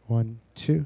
1, 2.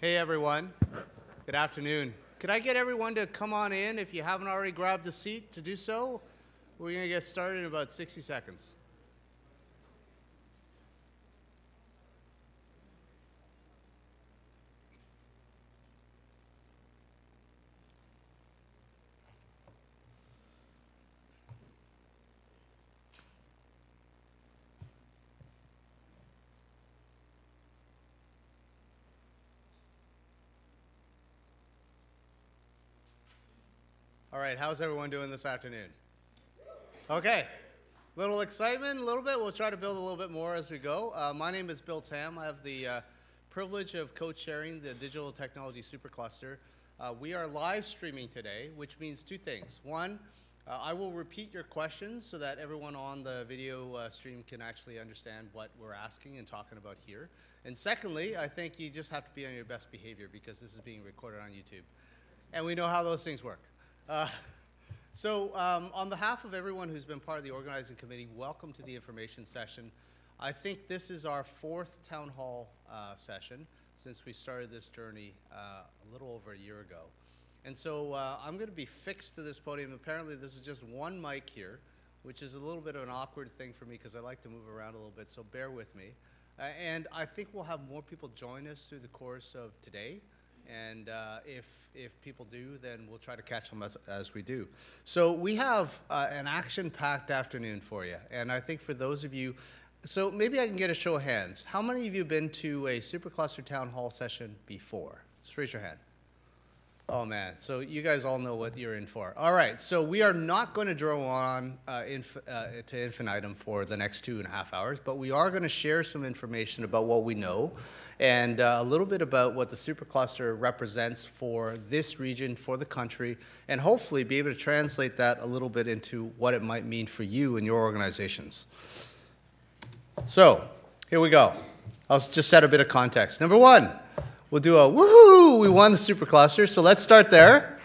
Hey everyone, good afternoon. Could I get everyone to come on in if you haven't already grabbed a seat to do so? We're going to get started in about 60 seconds. All right, how's everyone doing this afternoon? Okay, little excitement, a little bit. We'll try to build a little bit more as we go. My name is Bill Tam. I have the privilege of co-chairing the Digital Technology Supercluster. We are live streaming today, which means two things. One, I will repeat your questions so that everyone on the video stream can actually understand what we're asking and talking about here. And secondly, I think you just have to be on your best behavior because this is being recorded on YouTube. And we know how those things work. On behalf of everyone who's been part of the organizing committee, welcome to the information session. I think this is our fourth town hall session since we started this journey a little over a year ago. And so I'm going to be fixed to this podium. Apparently this is just one mic here, which is a little bit of an awkward thing for me because I like to move around a little bit, so bear with me. And I think we'll have more people join us through the course of today. And if people do, then we'll try to catch them as we do. So we have an action-packed afternoon for you. And I think for those of you, so maybe I can get a show of hands. How many of you have been to a Supercluster Town Hall session before? Just raise your hand. Oh, man. So you guys all know what you're in for. All right. So we are not going to draw on to infinitum for the next 2.5 hours, but we are going to share some information about what we know and a little bit about what the Supercluster represents for this region, for the country, and hopefully be able to translate that a little bit into what it might mean for you and your organizations. So here we go. I'll just set a bit of context. Number one. We'll do a woohoo, we won the Supercluster, so let's start there.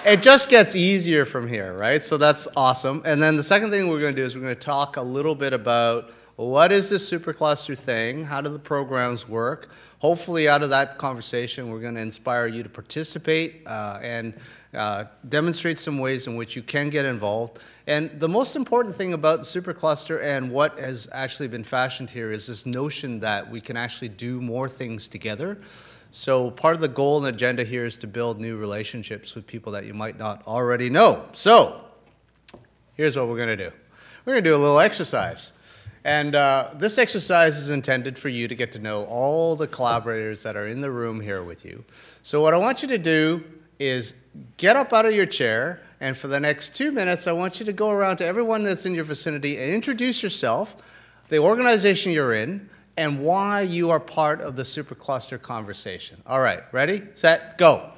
It just gets easier from here, right? So that's awesome. And then the second thing we're going to do is we're going to talk a little bit about what is this Supercluster thing, how do the programs work. Hopefully out of that conversation we're going to inspire you to participate and demonstrate some ways in which you can get involved. And the most important thing about the Supercluster and what has actually been fashioned here is this notion that we can actually do more things together. So part of the goal and agenda here is to build new relationships with people that you might not already know. So here's what we're going to do. We're going to do a little exercise. And this exercise is intended for you to get to know all the collaborators that are in the room here with you. So what I want you to do is get up out of your chair, and for the next 2 minutes, I want you to go around to everyone that's in your vicinity and introduce yourself, the organization you're in, and why you are part of the Supercluster conversation. All right, ready, set, go.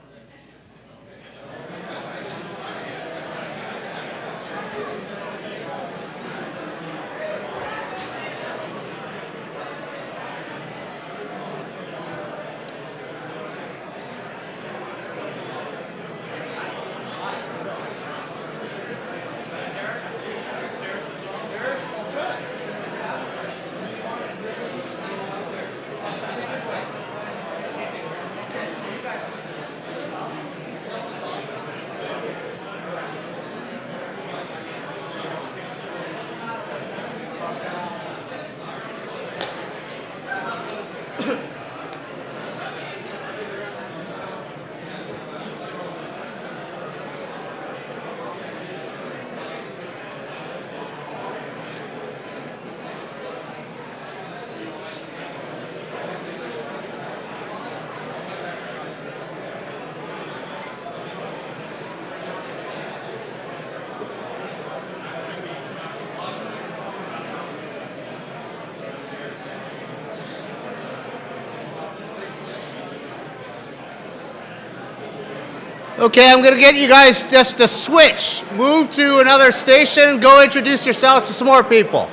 Okay, I'm going to get you guys just to switch. Move to another station. Go introduce yourselves to some more people.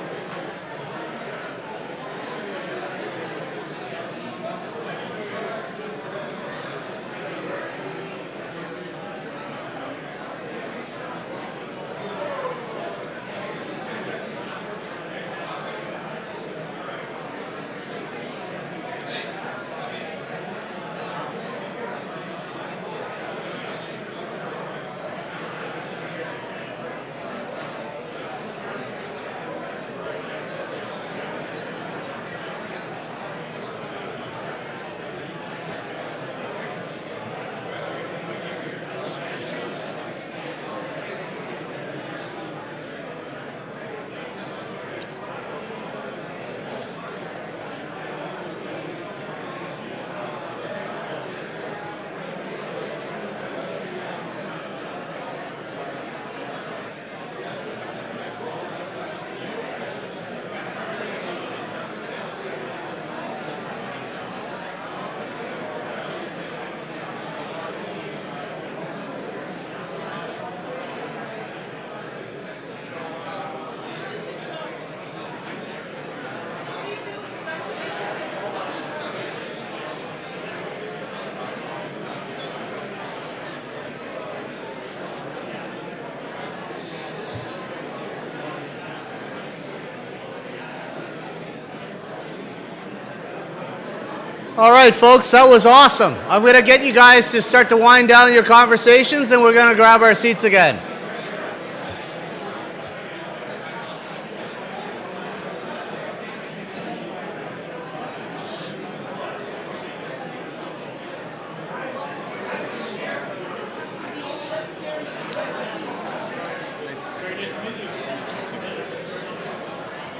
All right, folks, that was awesome. I'm going to get you guys to start to wind down your conversations, and we're going to grab our seats again.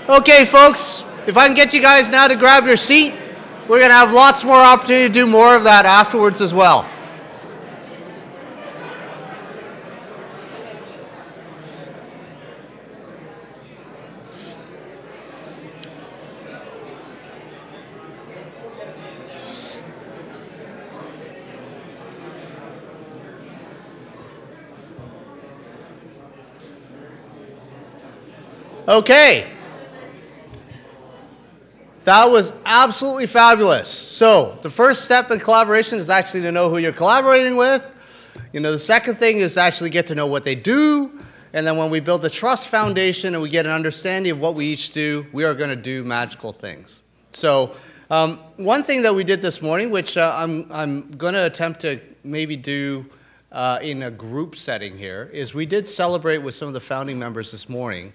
Okay, folks, if I can get you guys now to grab your seat, we're going to have lots more opportunity to do more of that afterwards as well. Okay. That was absolutely fabulous. So the first step in collaboration is actually to know who you're collaborating with. You know, the second thing is to actually get to know what they do. And then when we build the trust foundation and we get an understanding of what we each do, we are going to do magical things. So one thing that we did this morning, which I'm going to attempt to maybe do in a group setting here, is we did celebrate with some of the founding members this morning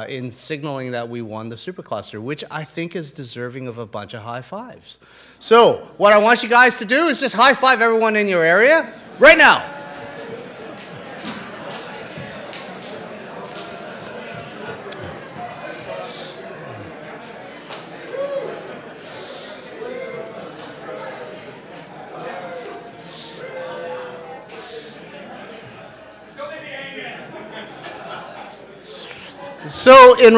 in signaling that we won the Supercluster, which I think is deserving of a bunch of high fives. So what I want you guys to do is just high five everyone in your area right now. So in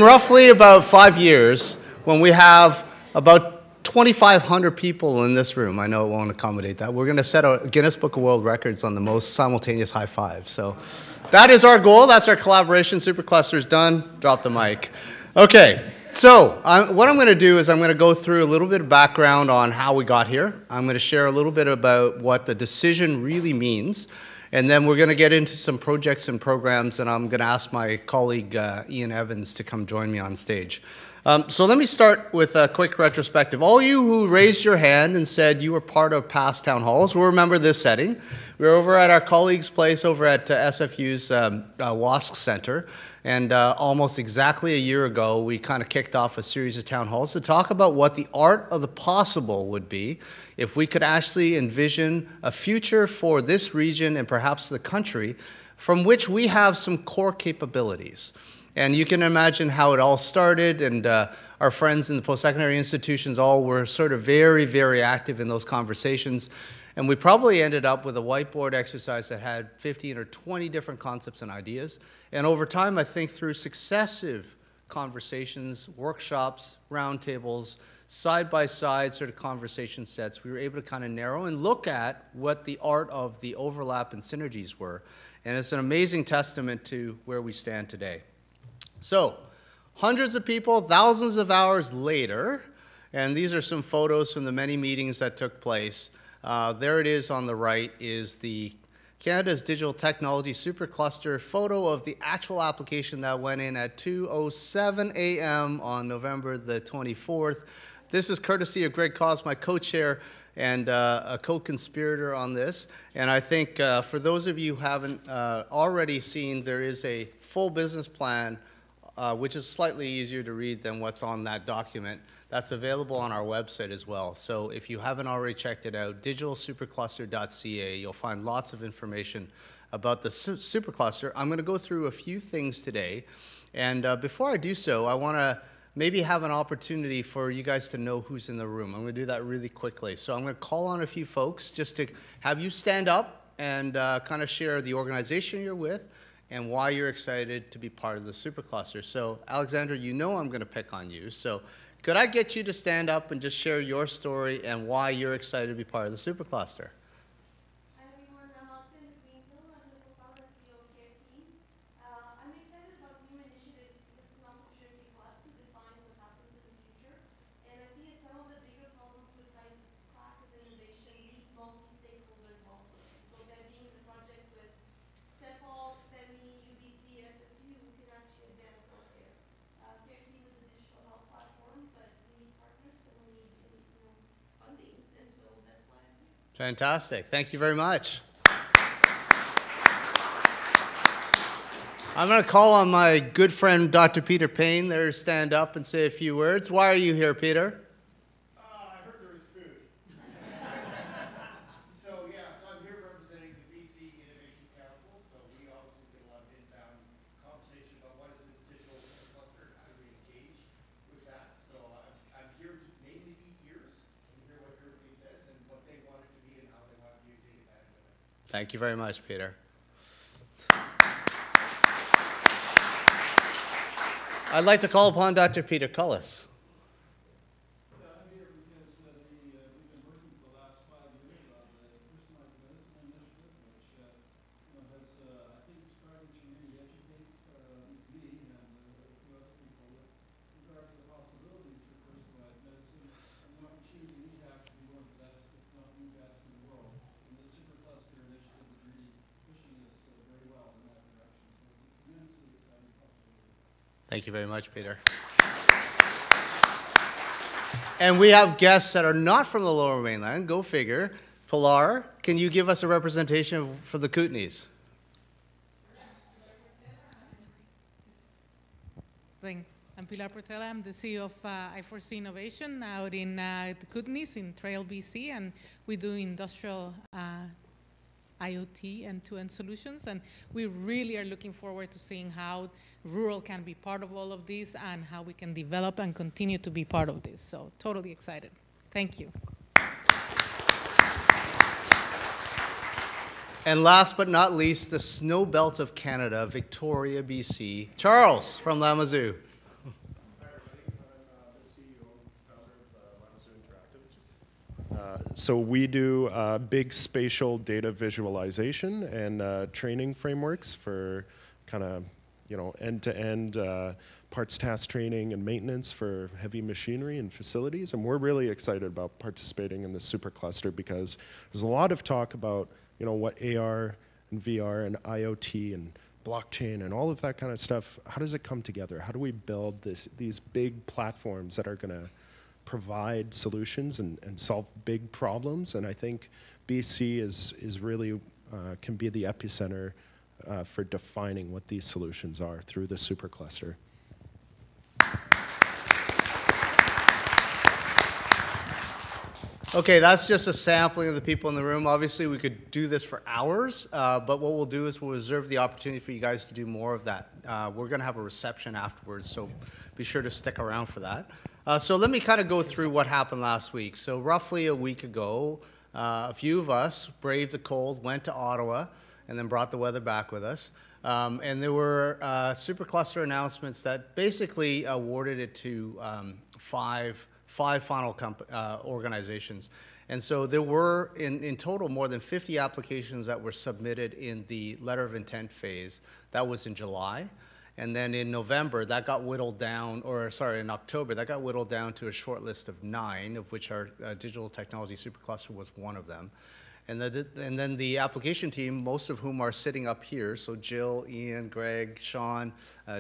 roughly about 5 years, when we have about 2,500 people in this room, I know it won't accommodate that, we're going to set a Guinness Book of World Records on the most simultaneous high fives. So that is our goal. That's our collaboration. Supercluster is done. Drop the mic. Okay. So what I'm going to do is I'm going to go through a little bit of background on how we got here. I'm going to share a little bit about what the decision really means. And then we're going to get into some projects and programs, and I'm going to ask my colleague Ian Evans to come join me on stage. So let me start with a quick retrospective. All you who raised your hand and said you were part of past town halls will remember this setting. We were over at our colleague's place over at SFU's WASC Center, and almost exactly a year ago, we kind of kicked off a series of town halls to talk about what the art of the possible would be if we could actually envision a future for this region and perhaps the country from which we have some core capabilities. And you can imagine how it all started, and our friends in the post-secondary institutions all were sort of very, very active in those conversations. And we probably ended up with a whiteboard exercise that had 15 or 20 different concepts and ideas. And over time, I think through successive conversations, workshops, roundtables, side-by-side sort of conversation sets, we were able to kind of narrow and look at what the art of the overlap and synergies were. And it's an amazing testament to where we stand today. So, hundreds of people, thousands of hours later, and these are some photos from the many meetings that took place. There it is on the right is the Canada's Digital Technology Supercluster photo of the actual application that went in at 2:07 a.m. on November the 24th. This is courtesy of Greg Cos, my co-chair and a co-conspirator on this. And I think for those of you who haven't already seen, there is a full business plan, which is slightly easier to read than what's on that document. That's available on our website as well. So if you haven't already checked it out, digitalsupercluster.ca, you'll find lots of information about the supercluster. I'm going to go through a few things today. And before I do so, I want to maybe have an opportunity for you guys to know who's in the room. I'm going to do that really quickly. So I'm going to call on a few folks just to have you stand up and kind of share the organization you're with and why you're excited to be part of the supercluster. So Alexandra, you know I'm going to pick on you. So could I get you to stand up and just share your story and why you're excited to be part of the supercluster? Hi everyone, I'm Alexandra Greenville. I'm the co-founder CEO of Care Team. I'm excited about new initiatives because it's an opportunity for us to define what happens in the future. And I think some of the bigger problems we're trying to crack as innovation need multi-stakeholder involvement. So there being the project with CEPOL, STEMI, UBC, SFU can actually advance healthcare. Care Team is a digital health platform Fantastic. Thank you very much. I'm going to call on my good friend, Dr. Peter Payne, there to stand up and say a few words. Why are you here, Peter? I heard there was food. So I'm here representing the BC Innovation Council. So we obviously get a lot of inbound conversations on what is the digital cluster and how do we engage with that. So I'm here to mainly be ears and hear what everybody says and what they want it to be and how they want you to take advantage of it. Thank you very much, Peter. I'd like to call upon Dr. Peter Cullis. I'm here because we've been working for the last 5 years on the personalized medicine initiative, which has, I think, started to really educate at least me and a few other people with regards to the possibilities for personalized medicine and the opportunity we have to be one of the best, if not the best, in the world. And the Supercluster initiative is really pushing us very well in that direction. So it's a tremendously exciting possibility. Thank you very much, Peter. And we have guests that are not from the Lower Mainland. Go figure. Pilar, can you give us a representation for the Kootenays? Thanks. I'm Pilar Portela. I'm the CEO of I4C Innovation out in the Kootenays in Trail, BC, and we do industrial IoT end-to-end solutions, and we really are looking forward to seeing how rural can be part of all of this and how we can develop and continue to be part of this. So totally excited. Thank you. And last but not least, the snow belt of Canada, Victoria, BC. Charles from Lamazoo. Hi, everybody. I'm the CEO and founder of Lamazoo Interactive. So we do big spatial data visualization and training frameworks for kind of end-to-end parts task training and maintenance for heavy machinery and facilities. And we're really excited about participating in the Supercluster because there's a lot of talk about what AR and VR and IoT and blockchain and all of that kind of stuff, how does it come together? How do we build these big platforms that are going to provide solutions and solve big problems? And I think BC is really can be the epicenter for defining what these solutions are through the Supercluster. Okay, that's just a sampling of the people in the room. Obviously, we could do this for hours, but what we'll do is we'll reserve the opportunity for you guys to do more of that. We're going to have a reception afterwards, so be sure to stick around for that. So let me kind of go through what happened last week. So roughly a week ago, a few of us braved the cold, went to Ottawa, and then brought the weather back with us. And there were Supercluster announcements that basically awarded it to five final organizations. And so there were, in total, more than 50 applications that were submitted in the letter of intent phase. That was in July. And then in November, that got whittled down, or sorry, in October, that got whittled down to a short list of 9, of which our Digital Technology Supercluster was one of them. And then the application team, most of whom are sitting up here, so Jill, Ian, Greg, Sean,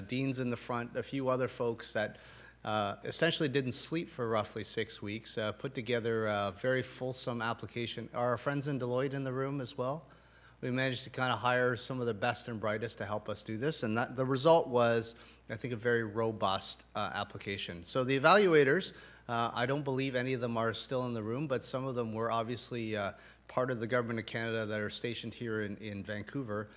Dean's in the front, a few other folks that essentially didn't sleep for roughly 6 weeks, put together a very fulsome application. Are our friends in Deloitte in the room as well? We managed to kind of hire some of the best and brightest to help us do this, and the result was, I think, a very robust application. So the evaluators, I don't believe any of them are still in the room, but some of them were obviously part of the Government of Canada that are stationed here in Vancouver,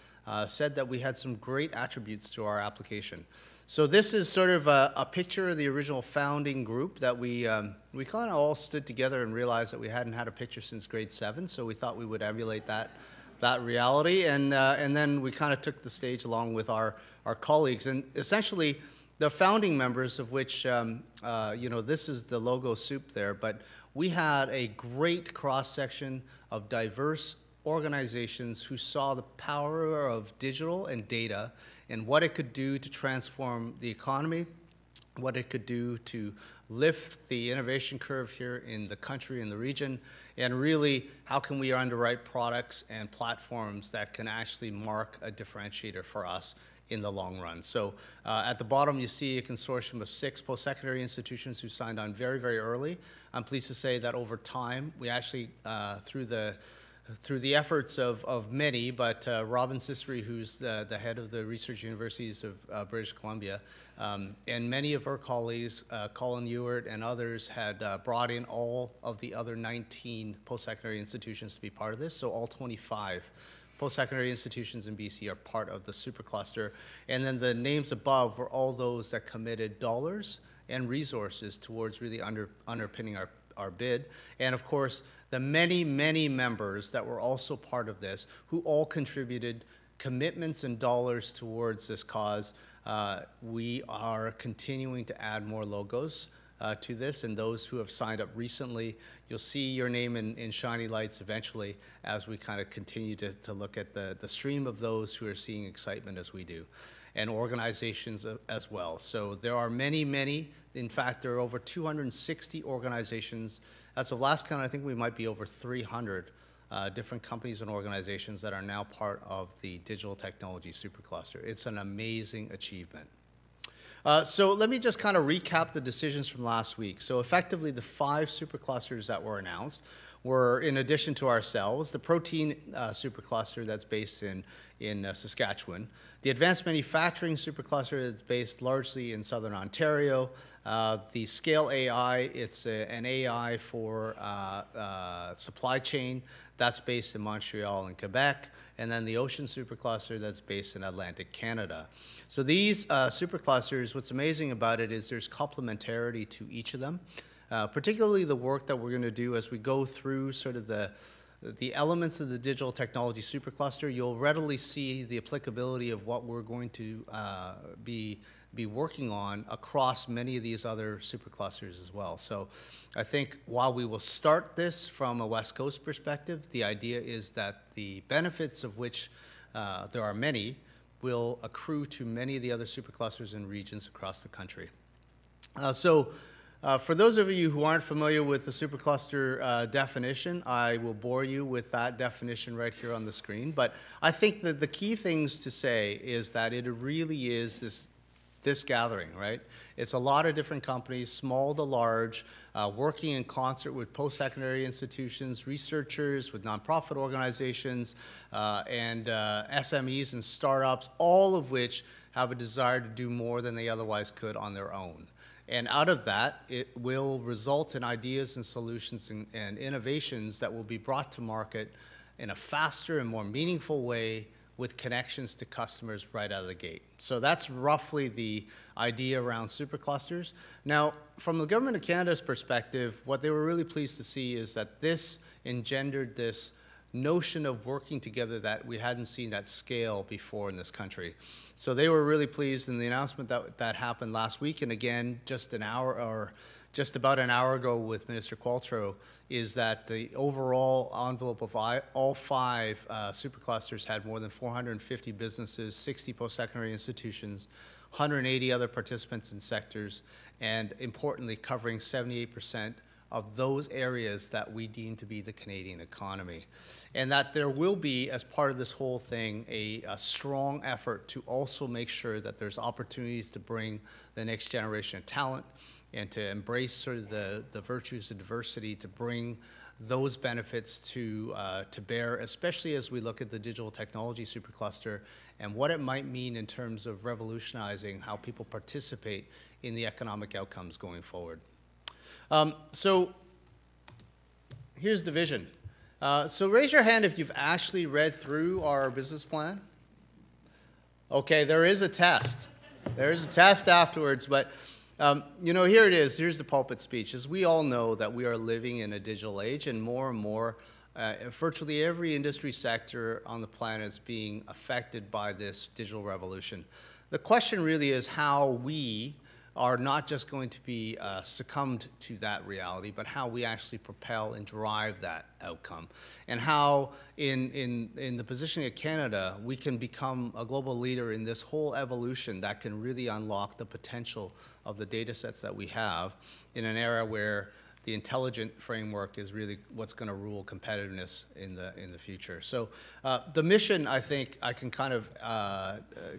said that we had some great attributes to our application. So this is sort of a picture of the original founding group that we kind of all stood together and realized that we hadn't had a picture since grade 7, so we thought we would emulate that reality, and then we kind of took the stage along with our colleagues, and essentially the founding members of which, this is the logo soup there, but we had a great cross-section of diverse organizations who saw the power of digital and data and what it could do to transform the economy, what it could do to lift the innovation curve here in the country and the region, and really how can we underwrite products and platforms that can actually mark a differentiator for us in the long run. So at the bottom, you see a consortium of 6 post-secondary institutions who signed on very, very early. I'm pleased to say that over time, we actually, through the efforts of many, but Robin Sissery, who's the head of the Research Universities of British Columbia, and many of her colleagues, Colin Ewart and others, had brought in all of the other 19 post-secondary institutions to be part of this, so all 25 post-secondary institutions in BC are part of the supercluster. And then the names above were all those that committed dollars and resources towards really underpinning our bid. And of course, the many, many members that were also part of this, who all contributed commitments and dollars towards this cause. We are continuing to add more logos to this, and those who have signed up recently, you'll see your name in shiny lights eventually as we kind of continue to look at the stream of those who are seeing excitement as we do, and organizations as well. So there are many, many. In fact, there are over 260 organizations. As of last count, I think we might be over 300 different companies and organizations that are now part of the Digital Technology Supercluster. It's an amazing achievement. So let me just kind of recap the decisions from last week. So effectively, the 5 superclusters that were announced were, in addition to ourselves, the protein supercluster that's based in Saskatchewan, the advanced manufacturing supercluster that's based largely in Southern Ontario, the Scale AI, it's an AI for supply chain that's based in Montreal and Quebec, and then the Ocean Supercluster that's based in Atlantic Canada. So these superclusters, what's amazing about it is there's complementarity to each of them, particularly the work that we're going to do as we go through sort of the elements of the Digital Technology Supercluster. You'll readily see the applicability of what we're going to be working on across many of these other superclusters as well. So I think while we will start this from a West Coast perspective, the idea is that the benefits of which there are many will accrue to many of the other superclusters and regions across the country. For those of you who aren't familiar with the supercluster definition, I will bore you with that definition right here on the screen. But I think that the key things to say is that it really is this gathering, right? It's a lot of different companies, small to large, working in concert with post-secondary institutions, researchers, with nonprofit organizations, and SMEs and startups, all of which have a desire to do more than they otherwise could on their own. And out of that, it will result in ideas and solutions and innovations that will be brought to market in a faster and more meaningful way with connections to customers right out of the gate. So that's roughly the idea around superclusters. Now, from the Government of Canada's perspective, what they were really pleased to see is that this engendered this notion of working together that we hadn't seen at scale before in this country. So they were really pleased, and the announcement that happened last week, and again, just about an hour ago with Minister Qualtrough, is that the overall envelope of all 5 superclusters had more than 450 businesses, 60 post-secondary institutions, 180 other participants in sectors, and importantly, covering 78% of those areas that we deem to be the Canadian economy. And that there will be, as part of this whole thing, a strong effort to also make sure that there's opportunities to bring the next generation of talent and to embrace sort of the virtues of diversity, to bring those benefits to bear, especially as we look at the Digital Technology Supercluster and what it might mean in terms of revolutionizing how people participate in the economic outcomes going forward. So here's the vision. So raise your hand if you've actually read through our business plan. Okay, there is a test. There is a test afterwards, but you know, here it is. Here's the pulpit speech. As we all know that we are living in a digital age, and more, virtually every industry sector on the planet is being affected by this digital revolution. The question really is how we are not just going to be succumbed to that reality, but how we actually propel and drive that outcome. And how, in the positioning of Canada, we can become a global leader in this whole evolution that can really unlock the potential of the data sets that we have in an era where the intelligent framework is really what's going to rule competitiveness in the future. So the mission, I think, I can kind of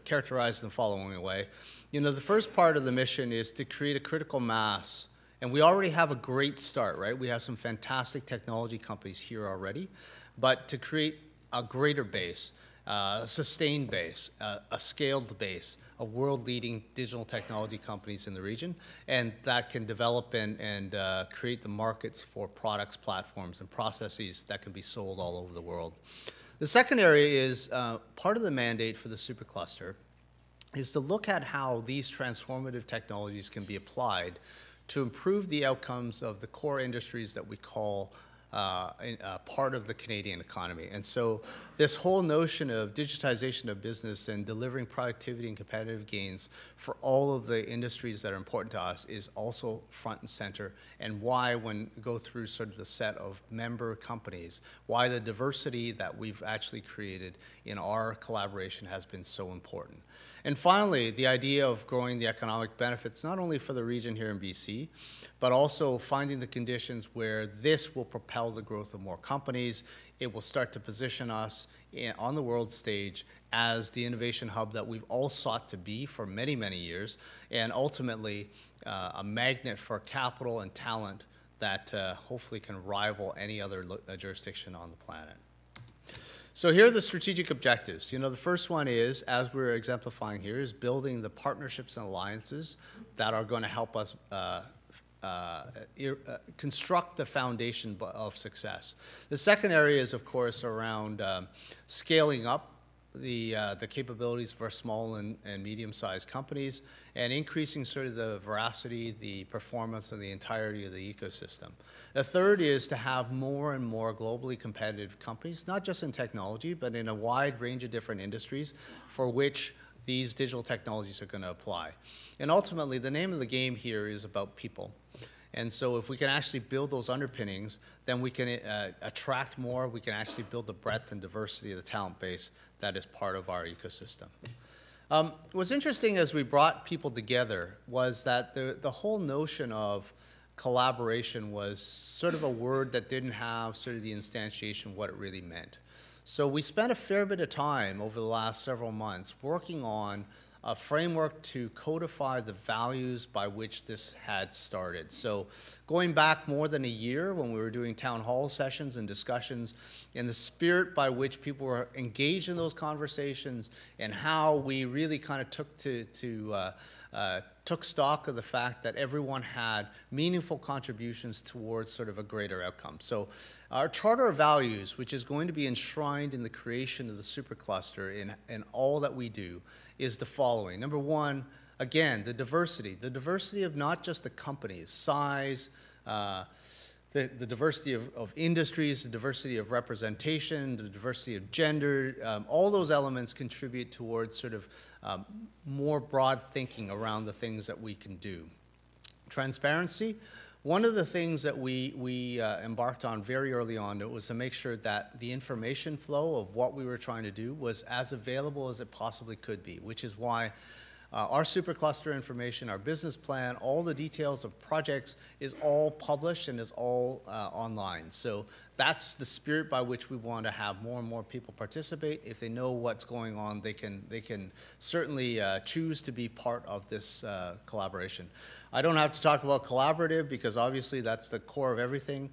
characterize in the following way. You know, the first part of the mission is to create a critical mass. And we already have a great start, right? We have some fantastic technology companies here already. But to create a greater base, a sustained base, a scaled base, a world-leading digital technology companies in the region, and that can develop and create the markets for products, platforms, and processes that can be sold all over the world. The second area is part of the mandate for the supercluster is to look at how these transformative technologies can be applied to improve the outcomes of the core industries that we call part of the Canadian economy. And so this whole notion of digitization of business and delivering productivity and competitive gains for all of the industries that are important to us is also front and center, and why, when we go through sort of the set of member companies, why the diversity that we've actually created in our collaboration has been so important. And finally, the idea of growing the economic benefits, not only for the region here in BC, but also finding the conditions where this will propel the growth of more companies. It will start to position us on the world stage as the innovation hub that we've all sought to be for many, many years, and ultimately a magnet for capital and talent that hopefully can rival any other jurisdiction on the planet. So here are the strategic objectives. You know, the first one is, as we're exemplifying here, is building the partnerships and alliances that are going to help us construct the foundation of success. The second area is, of course, around scaling up the capabilities of our small and medium-sized companies and increasing sort of the veracity, the performance, and the entirety of the ecosystem. The third is to have more and more globally competitive companies, not just in technology, but in a wide range of different industries for which these digital technologies are going to apply. And ultimately, the name of the game here is about people. And so if we can actually build those underpinnings, then we can attract more, we can actually build the breadth and diversity of the talent base that is part of our ecosystem. What's interesting as we brought people together was that the whole notion of collaboration was sort of a word that didn't have sort of the instantiation of what it really meant. So we spent a fair bit of time over the last several months working on a framework to codify the values by which this had started. So going back more than a year when we were doing town hall sessions and discussions, and the spirit by which people were engaged in those conversations, and how we really kind of took stock of the fact that everyone had meaningful contributions towards sort of a greater outcome. So our Charter of Values, which is going to be enshrined in the creation of the supercluster in all that we do, is the following. Number one, again, the diversity of not just the companies, size, the diversity of industries, the diversity of representation, the diversity of gender, all those elements contribute towards sort of more broad thinking around the things that we can do. Transparency. One of the things that we embarked on very early on was to make sure that the information flow of what we were trying to do was as available as it possibly could be, which is why our supercluster information, our business plan, all the details of projects is all published and is all online. So that's the spirit by which we want to have more and more people participate. If they know what's going on, they can certainly choose to be part of this collaboration. I don't have to talk about collaborative because obviously that's the core of everything.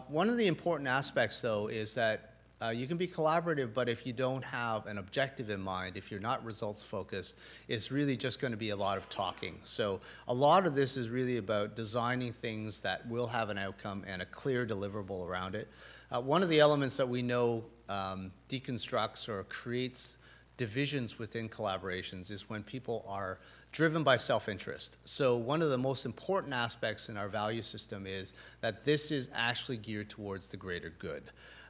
One of the important aspects, though, is that you can be collaborative, but if you don't have an objective in mind, if you're not results focused, it's really just going to be a lot of talking. So a lot of this is really about designing things that will have an outcome and a clear deliverable around it. One of the elements that we know deconstructs or creates divisions within collaborations is when people are driven by self-interest. So one of the most important aspects in our value system is that this is actually geared towards the greater good.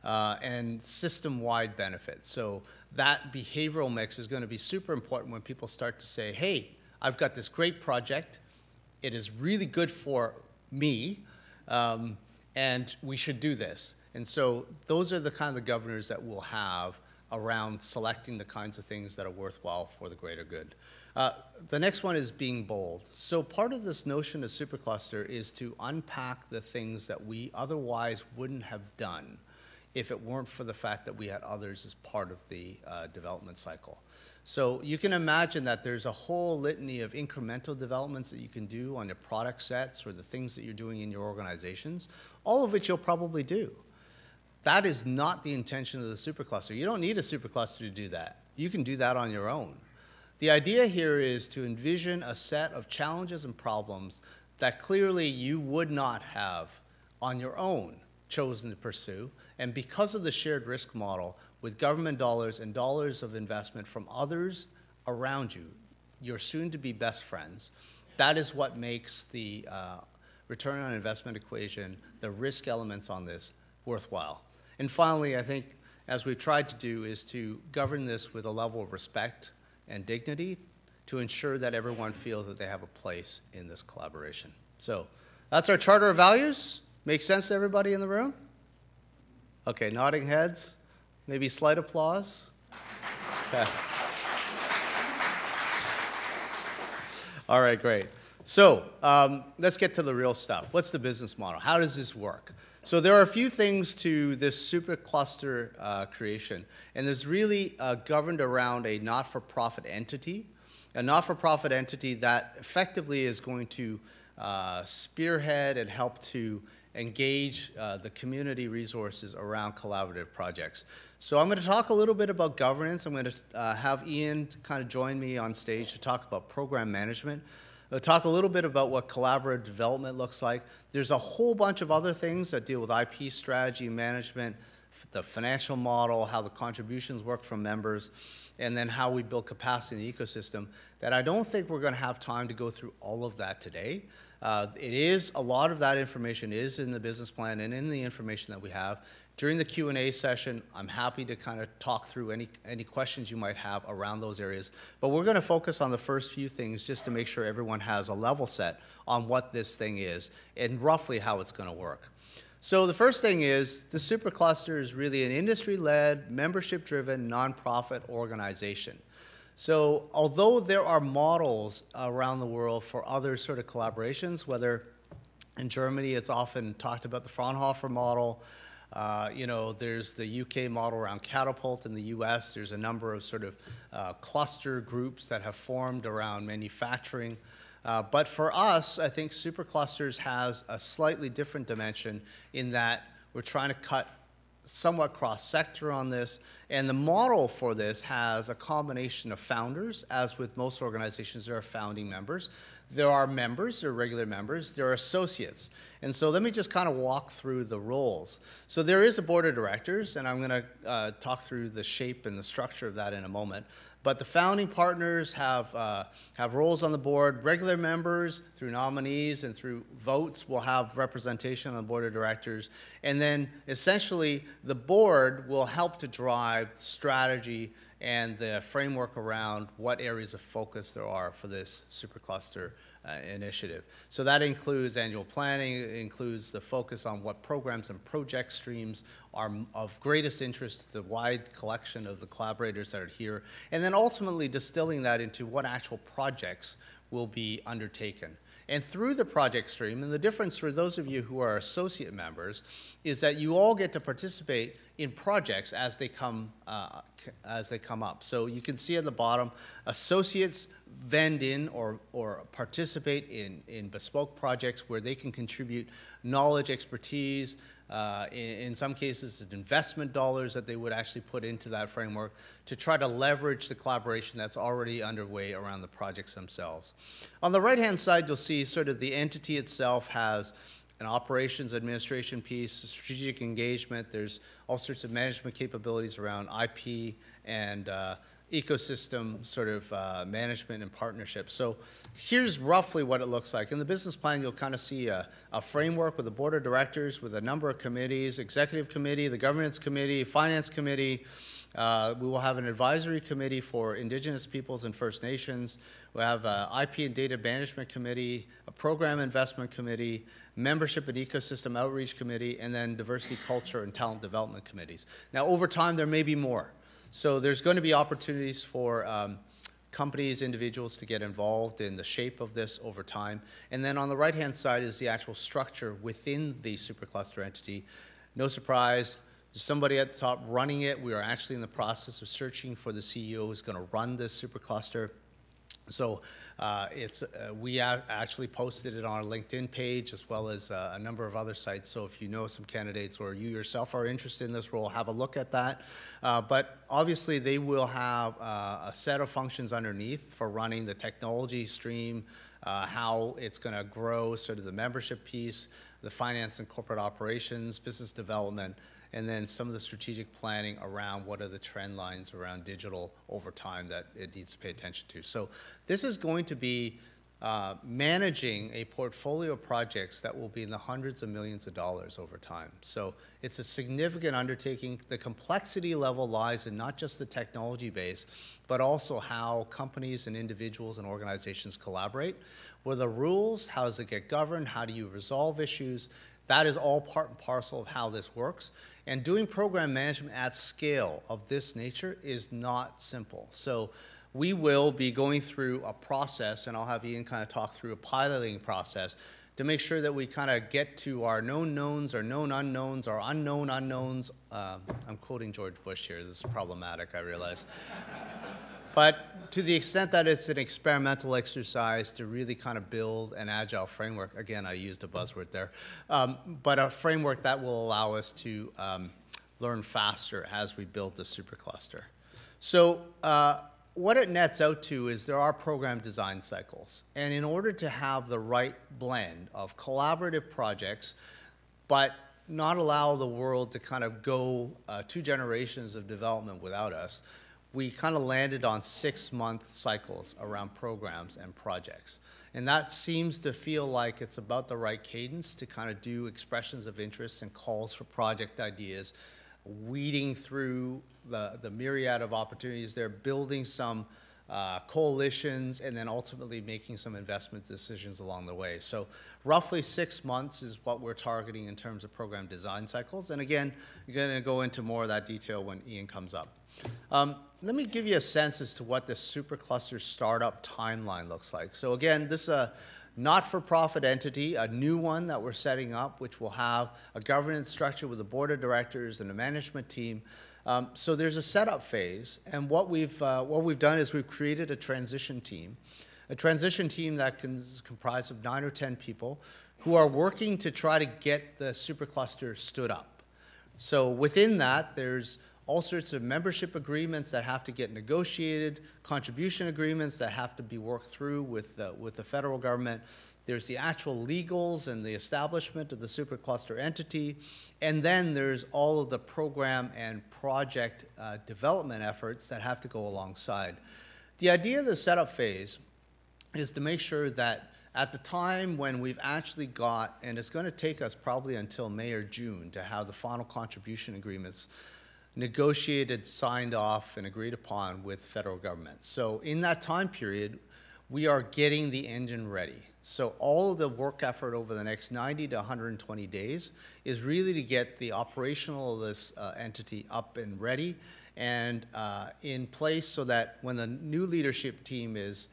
And system-wide benefits. So that behavioral mix is going to be super important when people start to say, hey, I've got this great project. It is really good for me, and we should do this. And so those are the kind of the governors that we'll have around selecting the kinds of things that are worthwhile for the greater good. The next one is being bold. So part of this notion of supercluster is to unpack the things that we otherwise wouldn't have done if it weren't for the fact that we had others as part of the development cycle. So you can imagine that there's a whole litany of incremental developments that you can do on your product sets or the things that you're doing in your organizations, all of which you'll probably do. That is not the intention of the supercluster. You don't need a supercluster to do that. You can do that on your own. The idea here is to envision a set of challenges and problems that clearly you would not have on your own chosen to pursue, and because of the shared risk model, with government dollars and dollars of investment from others around you, your soon-to-be best friends, that is what makes the return on investment equation, the risk elements on this, worthwhile. And finally, I think, as we've tried to do, is to govern this with a level of respect and dignity to ensure that everyone feels that they have a place in this collaboration. So that's our Charter of Values. Make sense to everybody in the room? Okay, nodding heads. Maybe slight applause. Okay. All right, great. So let's get to the real stuff. What's the business model? How does this work? So there are a few things to this supercluster creation, and there's really governed around a not-for-profit entity, a not-for-profit entity that effectively is going to spearhead and help to engage the community resources around collaborative projects. So I'm going to talk a little bit about governance. I'm going to have Ian kind of join me on stage to talk about program management. I'll talk a little bit about what collaborative development looks like. There's a whole bunch of other things that deal with IP strategy management, the financial model, how the contributions work from members, and then how we build capacity in the ecosystem that I don't think we're going to have time to go through all of that today. A lot of that information is in the business plan and in the information that we have. During the Q&A session, I'm happy to kind of talk through any questions you might have around those areas. But we're going to focus on the first few things just to make sure everyone has a level set on what this thing is and roughly how it's going to work. So the first thing is the supercluster is really an industry-led, membership-driven, nonprofit organization. So although there are models around the world for other sort of collaborations, whether in Germany it's often talked about the Fraunhofer model, there's the UK model around Catapult. In the US, there's a number of sort of cluster groups that have formed around manufacturing. But for us, I think superclusters has a slightly different dimension in that we're trying to cut somewhat cross-sector on this, and the model for this has a combination of founders. As with most organizations, there are founding members. There are members, there are regular members, there are associates. And so let me just kind of walk through the roles. So there is a board of directors, and I'm going to talk through the shape and the structure of that in a moment. But the founding partners have roles on the board. Regular members, through nominees and through votes, will have representation on the board of directors. And then essentially the board will help to drive strategy and the framework around what areas of focus there are for this supercluster initiative. So that includes annual planning, it includes the focus on what programs and project streams are of greatest interest to the wide collection of the collaborators that are here, and then ultimately distilling that into what actual projects will be undertaken. And through the project stream, and the difference for those of you who are associate members is that you all get to participate in projects as they come up. So you can see at the bottom, associates vend in or participate in bespoke projects where they can contribute knowledge, expertise, in some cases it's investment dollars that they would actually put into that framework to try to leverage the collaboration that's already underway around the projects themselves. On the right-hand side, you'll see sort of the entity itself has an operations administration piece, strategic engagement. There's all sorts of management capabilities around IP and ecosystem sort of management and partnership. So here's roughly what it looks like. In the business plan, you'll kind of see a framework with a board of directors, with a number of committees, executive committee, the governance committee, finance committee. We will have an advisory committee for Indigenous peoples and First Nations. We have an IP and data management committee, a program investment committee, membership and ecosystem outreach committee, and then diversity, culture, and talent development committees. Now, over time, there may be more. So there's going to be opportunities for companies, individuals to get involved in the shape of this over time. And then on the right-hand side is the actual structure within the supercluster entity. No surprise, there's somebody at the top running it. We are actually in the process of searching for the CEO who's going to run this supercluster. So we actually posted it on our LinkedIn page as well as a number of other sites. So if you know some candidates or you yourself are interested in this role, have a look at that. But obviously they will have a set of functions underneath for running the technology stream, how it's going to grow, sort of the membership piece, the finance and corporate operations, business development, and then some of the strategic planning around what are the trend lines around digital over time that it needs to pay attention to. So this is going to be managing a portfolio of projects that will be in the hundreds of millions of dollars over time. So it's a significant undertaking. The complexity level lies in not just the technology base, but also how companies and individuals and organizations collaborate. What are the rules? How does it get governed? How do you resolve issues? That is all part and parcel of how this works. And doing program management at scale of this nature is not simple. So we will be going through a process, and I'll have Ian kind of talk through a piloting process to make sure that we kind of get to our known knowns, our known unknowns, our unknown unknowns. I'm quoting George Bush here. This is problematic, I realize. But to the extent that it's an experimental exercise to really kind of build an agile framework, again, I used a buzzword there, but a framework that will allow us to learn faster as we build the supercluster. So what it nets out to is there are program design cycles. And in order to have the right blend of collaborative projects, but not allow the world to kind of go 2 generations of development without us, we kind of landed on 6-month cycles around programs and projects. And that seems to feel like it's about the right cadence to kind of do expressions of interest and calls for project ideas, weeding through the myriad of opportunities there, building some coalitions, and then ultimately making some investment decisions along the way. So roughly 6 months is what we're targeting in terms of program design cycles. And again, you're going to go into more of that detail when Ian comes up. Let me give you a sense as to what this supercluster startup timeline looks like. So again, this is a not-for-profit entity, a new one that we're setting up, which will have a governance structure with a board of directors and a management team. So there's a setup phase, and what we've done is we've created a transition team that is comprised of 9 or 10 people who are working to try to get the supercluster stood up. So within that, there's all sorts of membership agreements that have to get negotiated, contribution agreements that have to be worked through with the federal government. There's the actual legals and the establishment of the supercluster entity. And then there's all of the program and project development efforts that have to go alongside. The idea of the setup phase is to make sure that at the time when we've actually got, and it's going to take us probably until May or June to have the final contribution agreements negotiated, signed off, and agreed upon with the federal government. So in that time period, we are getting the engine ready. So all of the work effort over the next 90 to 120 days is really to get the operational of this entity up and ready and in place so that when the new leadership team is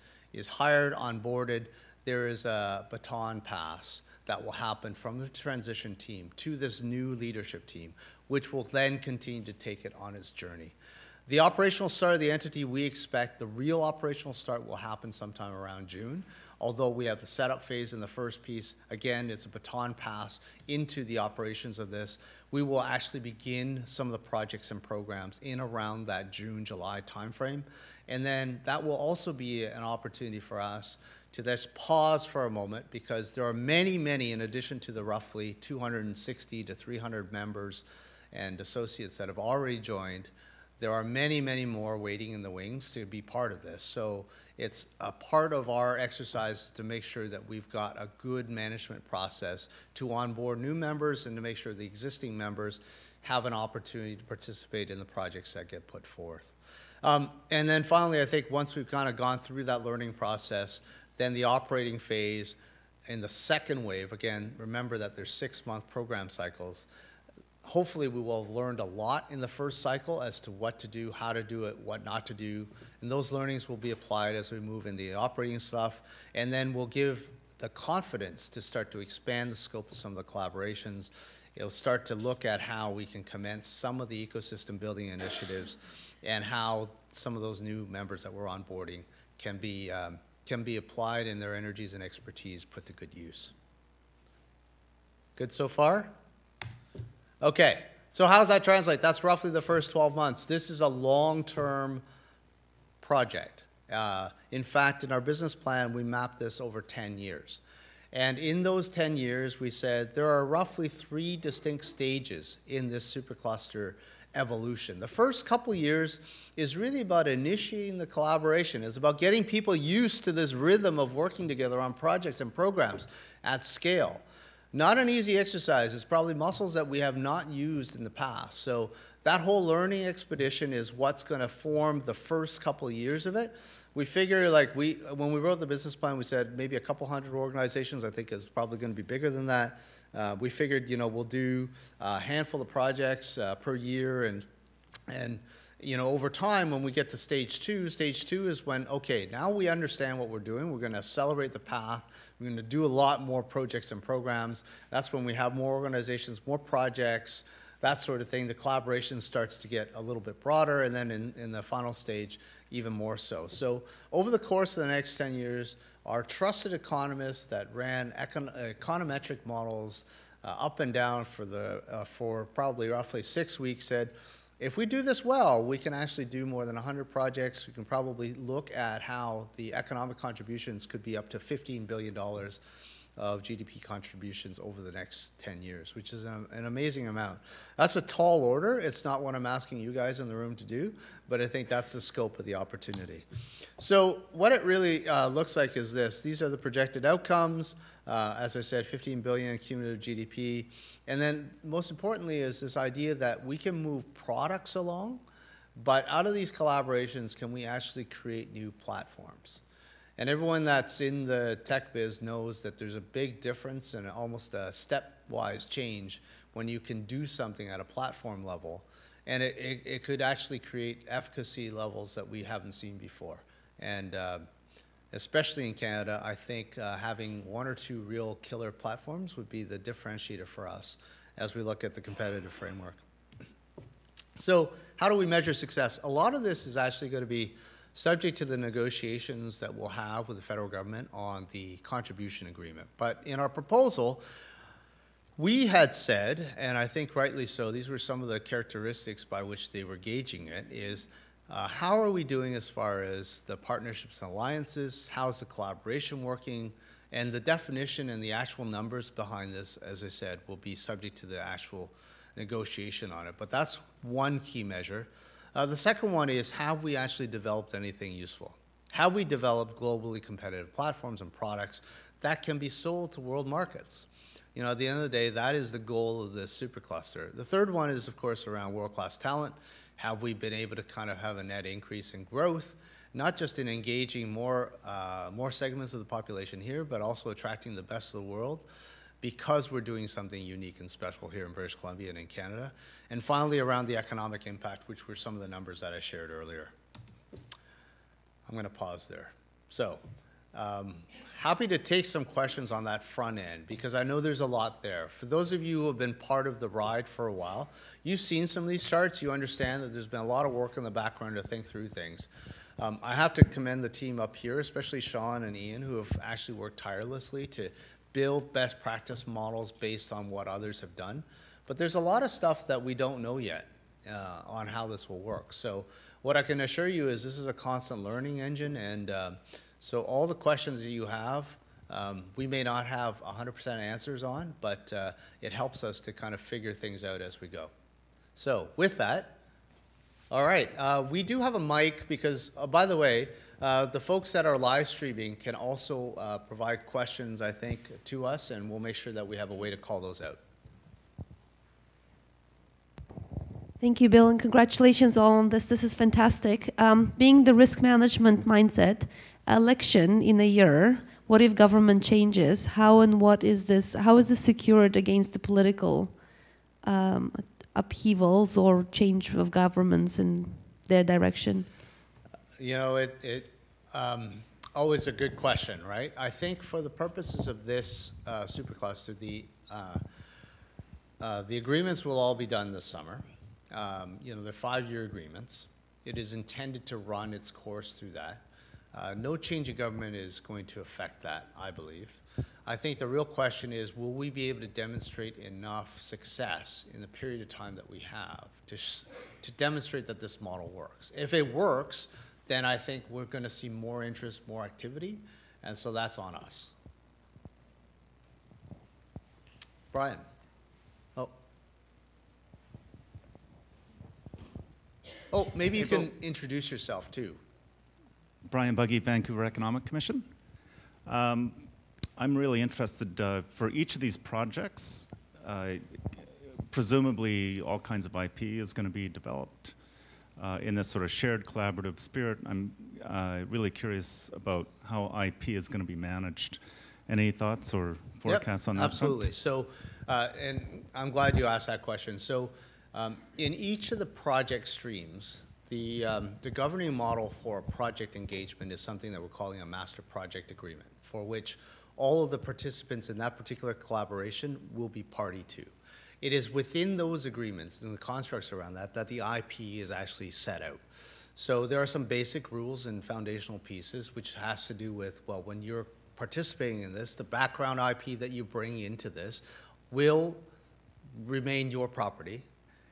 hired, onboarded, there is a baton pass that will happen from the transition team to this new leadership team, which will then continue to take it on its journey. The operational start of the entity, we expect the real operational start will happen sometime around June, although we have the setup phase in the first piece. Again, it's a baton pass into the operations of this. We will actually begin some of the projects and programs in around that June, July timeframe. And then that will also be an opportunity for us to just pause for a moment because there are many, many, in addition to the roughly 260 to 300 members and associates that have already joined, there are many, many more waiting in the wings to be part of this. So it's a part of our exercise to make sure that we've got a good management process to onboard new members and to make sure the existing members have an opportunity to participate in the projects that get put forth. And then finally, I think once we've kind of gone through that learning process, then the operating phase in the second wave, again, remember that there's 6-month program cycles. hopefully we will have learned a lot in the first cycle as to what to do, how to do it, what not to do. And those learnings will be applied as we move into the operating stuff. And then we'll give the confidence to start to expand the scope of some of the collaborations. It'll start to look at how we can commence some of the ecosystem building initiatives and how some of those new members that we're onboarding can be applied in their energies and expertise put to good use. Good so far? Okay, so how does that translate? That's roughly the first 12 months. This is a long-term project. In fact, in our business plan, we mapped this over 10 years. And in those 10 years, we said there are roughly 3 distinct stages in this supercluster evolution. The first couple years is really about initiating the collaboration. It's about getting people used to this rhythm of working together on projects and programs at scale. Not an easy exercise. It's probably muscles that we have not used in the past. So that whole learning expedition is what's going to form the first couple of years of it. We figure, like, when we wrote the business plan, we said maybe a couple hundred organizations. I think it's probably going to be bigger than that. We figured, we'll do a handful of projects per year, and over time, when we get to stage two is when, okay, now we understand what we're doing. We're going to accelerate the path. We're going to do a lot more projects and programs. That's when we have more organizations, more projects, that sort of thing. The collaboration starts to get a little bit broader, and then in the final stage, even more so. So over the course of the next 10 years, our trusted economists that ran econometric models up and down for probably roughly 6 weeks said, if we do this well, we can actually do more than 100 projects. We can probably look at how the economic contributions could be up to $15 billion of GDP contributions over the next 10 years, which is an amazing amount. That's a tall order. It's not what I'm asking you guys in the room to do, but I think that's the scope of the opportunity. So what it really looks like is this. These are the projected outcomes. As I said, 15 billion cumulative GDP. And then most importantly is this idea that we can move products along, but out of these collaborations, can we actually create new platforms? And everyone that's in the tech biz knows that there's a big difference and almost a stepwise change when you can do something at a platform level. And it could actually create efficacy levels that we haven't seen before. And especially in Canada, I think having 1 or 2 real killer platforms would be the differentiator for us as we look at the competitive framework. So how do we measure success? A lot of this is actually going to be subject to the negotiations that we'll have with the federal government on the contribution agreement. But in our proposal, we had said, and I think rightly so, these were some of the characteristics by which they were gauging it, is how are we doing as far as the partnerships and alliances, how's the collaboration working, and the definition and the actual numbers behind this, as I said, will be subject to the actual negotiation on it. But that's one key measure. The second one is, have we actually developed anything useful? Have we developed globally competitive platforms and products that can be sold to world markets? At the end of the day, that is the goal of this supercluster. The third one is, of course, around world-class talent. Have we been able to kind of have a net increase in growth, not just in engaging more segments of the population here, but also attracting the best of the world, because we're doing something unique and special here in British Columbia and in Canada. And finally, around the economic impact, which were some of the numbers that I shared earlier. I'm going to pause there. So, happy to take some questions on that front end, because I know there's a lot there. For those of you who have been part of the ride for a while, you've seen some of these charts. You understand that there's been a lot of work in the background to think through things. I have to commend the team up here, especially Sean and Ian, who have actually worked tirelessly to build best practice models based on what others have done. But there's a lot of stuff that we don't know yet on how this will work. So what I can assure you is this is a constant learning engine, and so all the questions that you have, we may not have 100% answers on, but it helps us to kind of figure things out as we go. So with that, all right, we do have a mic because, by the way, the folks that are live streaming can also provide questions, I think, to us, and we'll make sure that we have a way to call those out. Thank you, Bill, and congratulations all on this. This is fantastic. Being the risk management mindset, election in a year, what if government changes? How and what is this? How is this secured against the political upheavals or change of governments in their direction? You know, always a good question, right? I think for the purposes of this supercluster, the agreements will all be done this summer. You know, they're 5-year agreements. It is intended to run its course through that. No change in government is going to affect that, I believe. I think the real question is, will we be able to demonstrate enough success in the period of time that we have to demonstrate that this model works? If it works, then I think we're going to see more interest, more activity, and so that's on us. Brian. Oh, maybe you can introduce yourself too. Brian Buggy, Vancouver Economic Commission. I'm really interested for each of these projects, presumably all kinds of IP is going to be developed in this sort of shared collaborative spirit. I'm really curious about how IP is going to be managed. Any thoughts or forecasts on that? Absolutely. Front? So, and I'm glad you asked that question. So, in each of the project streams, the governing model for project engagement is something that we're calling a master project agreement, for which all of the participants in that particular collaboration will be party to. It is within those agreements and the constructs around that that the IP is actually set out. So there are some basic rules and foundational pieces which has to do with, well, when you're participating in this, the background IP that you bring into this will remain your property.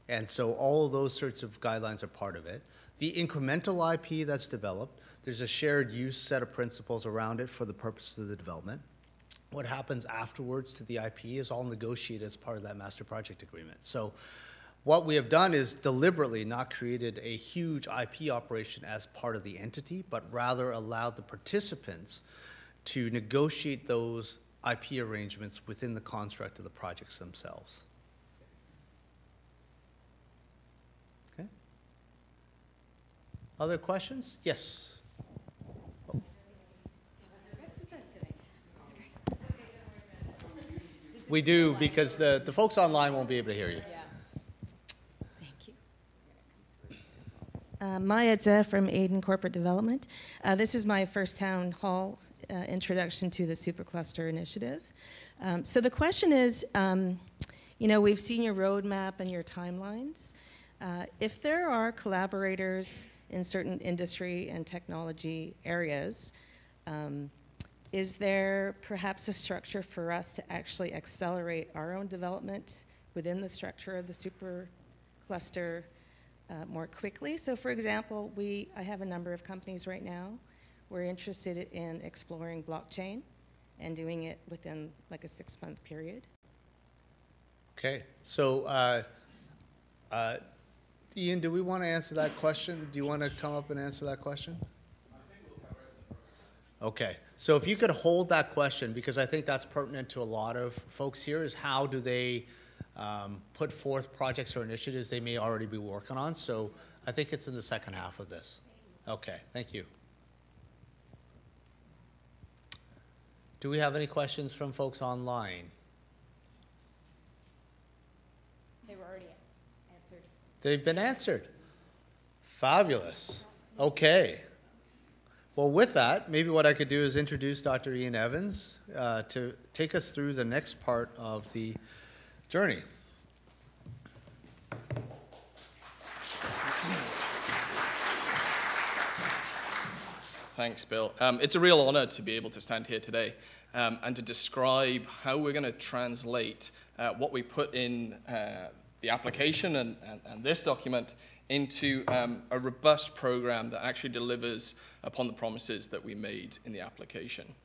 And so all of those sorts of guidelines are part of it. The incremental IP that's developed, there's a shared use set of principles around it for the purposes of the development. What happens afterwards to the IP is all negotiated as part of that master project agreement. So what we have done is deliberately not created a huge IP operation as part of the entity, but rather allowed the participants to negotiate those IP arrangements within the construct of the projects themselves. Okay. Other questions? Yes. Oh. We do, because the folks online won't be able to hear you. Maya Zeh from Aiden Corporate Development. This is my first town hall introduction to the Supercluster initiative. So the question is, you know, we've seen your roadmap and your timelines. If there are collaborators in certain industry and technology areas, is there perhaps a structure for us to actually accelerate our own development within the structure of the Supercluster more quickly? So for example, I have a number of companies right now. We're interested in exploring blockchain and doing it within like a 6-month period. Okay, so Ian, do we want to answer that question? Do you want to come up and answer that question? I think we'll cover it in the program. Okay, so if you could hold that question, because I think that's pertinent to a lot of folks here, is how do they put forth projects or initiatives they may already be working on. So I think it's in the second half of this. Okay, thank you. Do we have any questions from folks online? They were already answered. They've been answered. Fabulous. Okay. Well, with that, maybe what I could do is introduce Dr. Ian Evans to take us through the next part of the journey. Thanks, Bill. It's a real honor to be able to stand here today and to describe how we're going to translate what we put in the application and this document into a robust program that actually delivers upon the promises that we made in the application.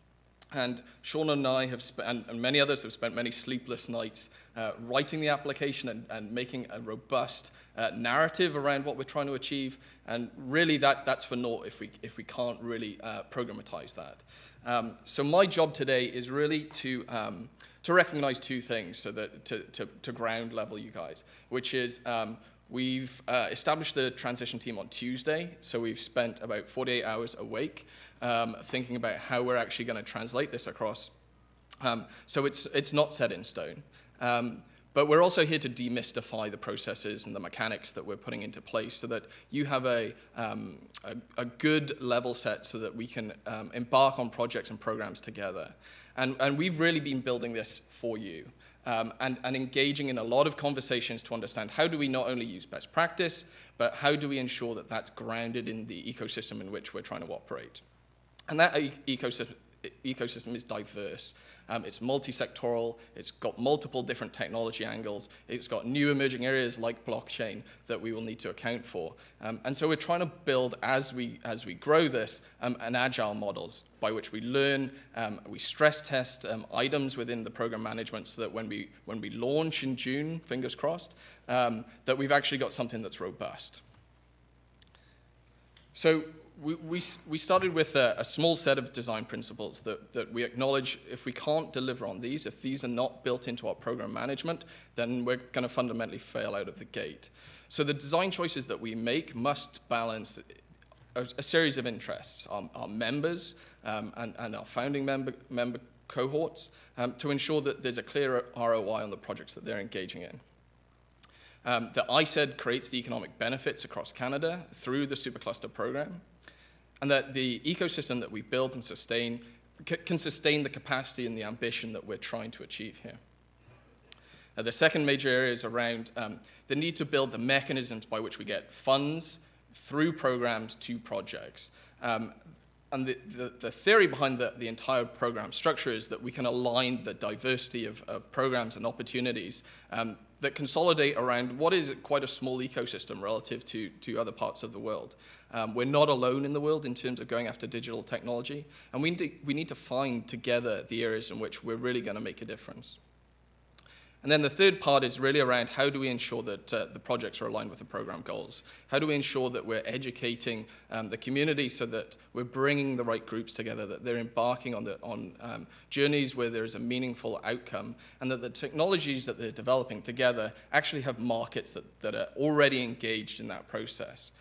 And Sean and I have spent, and many others have spent many sleepless nights writing the application and making a robust narrative around what we're trying to achieve. And really, that's for naught if we can't really programmatize that. So my job today is really to recognize two things, so that to ground level you guys, which is we've established the transition team on Tuesday, so we've spent about 48 hours awake thinking about how we're actually going to translate this across. So it's not set in stone. But we're also here to demystify the processes and the mechanics that we're putting into place so that you have a good level set so that we can embark on projects and programs together. And we've really been building this for you. And engaging in a lot of conversations to understand how do we not only use best practice, but how do we ensure that that's grounded in the ecosystem in which we're trying to operate. And that ecosystem is diverse. It's multi-sectoral, it's got multiple different technology angles, it's got new emerging areas like blockchain that we will need to account for. And so we're trying to build, as we grow this, an agile models by which we learn, we stress test items within the program management so that when we launch in June, fingers crossed, that we've actually got something that's robust. So we started with a small set of design principles that we acknowledge if we can't deliver on these, if these are not built into our program management, then we're going to fundamentally fail out of the gate. So the design choices that we make must balance a series of interests, our members and our founding member cohorts, to ensure that there's a clear ROI on the projects that they're engaging in. That ICED creates the economic benefits across Canada through the Supercluster program, and that the ecosystem that we build and sustain can sustain the capacity and the ambition that we're trying to achieve here. The second major area is around the need to build the mechanisms by which we get funds through programs to projects. And the theory behind the entire program structure is that we can align the diversity of programs and opportunities that consolidate around what is quite a small ecosystem relative to other parts of the world. We're not alone in the world in terms of going after digital technology, and we need to find together the areas in which we're really going to make a difference. And then the third part is really around how do we ensure that the projects are aligned with the program goals? How do we ensure that we're educating the community so that we're bringing the right groups together, that they're embarking on journeys where there is a meaningful outcome, and that the technologies that they're developing together actually have markets that are already engaged in that process.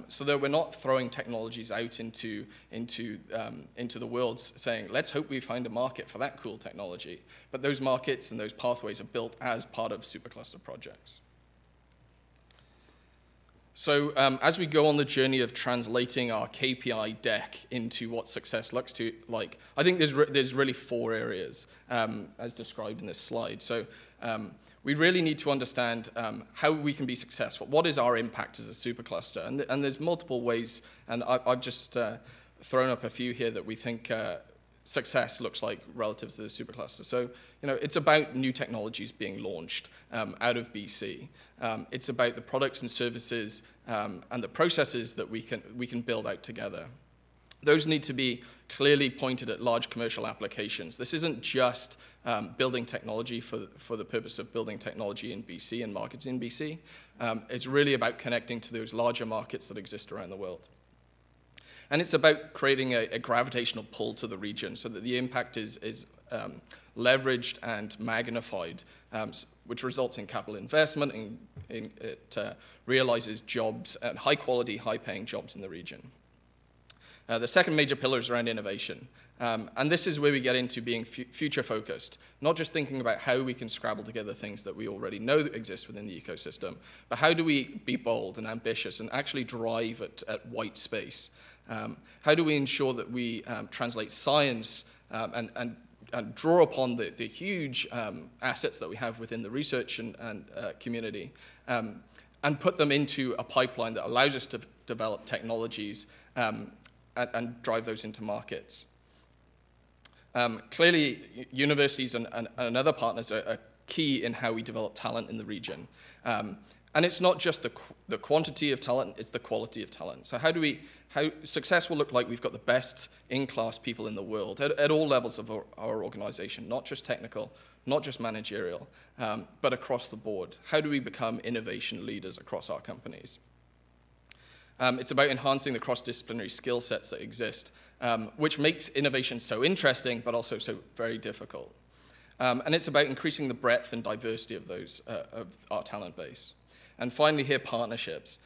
So that we're not throwing technologies out into the world saying, let's hope we find a market for that cool technology. But those markets and those pathways are built as part of Supercluster projects. So as we go on the journey of translating our KPI deck into what success looks like, I think there's really 4 areas as described in this slide. So we really need to understand how we can be successful. What is our impact as a supercluster? And there's multiple ways, and I've just thrown up a few here that we think success looks like relative to the supercluster. So, it's about new technologies being launched out of BC. It's about the products and services and the processes that we can build out together. Those need to be clearly pointed at large commercial applications. This isn't just building technology for the purpose of building technology in BC and markets in BC. It's really about connecting to those larger markets that exist around the world. And it's about creating a gravitational pull to the region so that the impact is leveraged and magnified, which results in capital investment, and it realizes jobs, and high-quality, high-paying jobs in the region. The second major pillar is around innovation. And this is where we get into being future-focused, not just thinking about how we can scrabble together things that we already know that exist within the ecosystem, but how do we be bold and ambitious and actually drive at white space? How do we ensure that we translate science and draw upon the huge assets that we have within the research and community and put them into a pipeline that allows us to develop technologies and drive those into markets? Clearly, universities and other partners are key in how we develop talent in the region. And it's not just the quantity of talent, it's the quality of talent. So how success will look like we've got the best in-class people in the world at all levels of our organization, not just technical, not just managerial, but across the board. How do we become innovation leaders across our companies? It's about enhancing the cross-disciplinary skill sets that exist, which makes innovation so interesting, but also so very difficult. And it's about increasing the breadth and diversity of our talent base. And finally here, partnerships.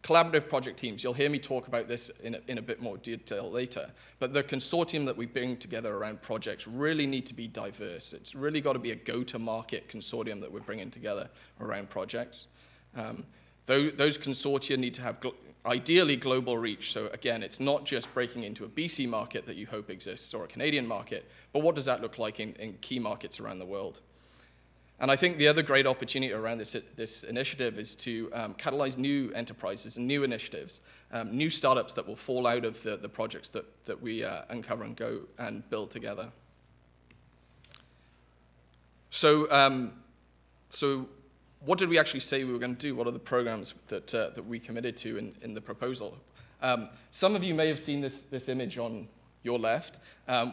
Collaborative project teams, you'll hear me talk about this in a bit more detail later, but the consortium that we bring together around projects really need to be diverse. It's really got to be a go-to-market consortium that we're bringing together around projects. Those consortia need to have ideally global reach. So again, it's not just breaking into a BC market that you hope exists or a Canadian market, but what does that look like in key markets around the world? And I think the other great opportunity around this initiative is to catalyze new enterprises and new initiatives, new startups that will fall out of the projects that we uncover and go and build together. So what did we actually say we were going to do? What are the programs that we committed to in the proposal? Some of you may have seen this image on your left,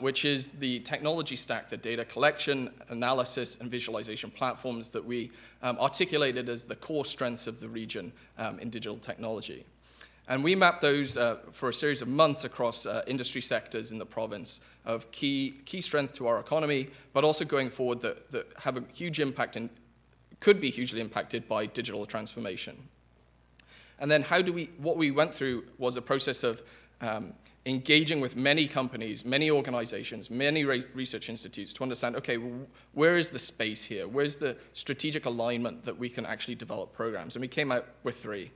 which is the technology stack, the data collection, analysis, and visualization platforms that we articulated as the core strengths of the region in digital technology. And we mapped those for a series of months across industry sectors in the province of key strength to our economy, but also going forward that have a huge impact and could be hugely impacted by digital transformation. And then what we went through was a process of engaging with many companies, many organizations, many research institutes to understand, okay, where is the space here? Where's the strategic alignment that we can actually develop programs? And we came out with 3,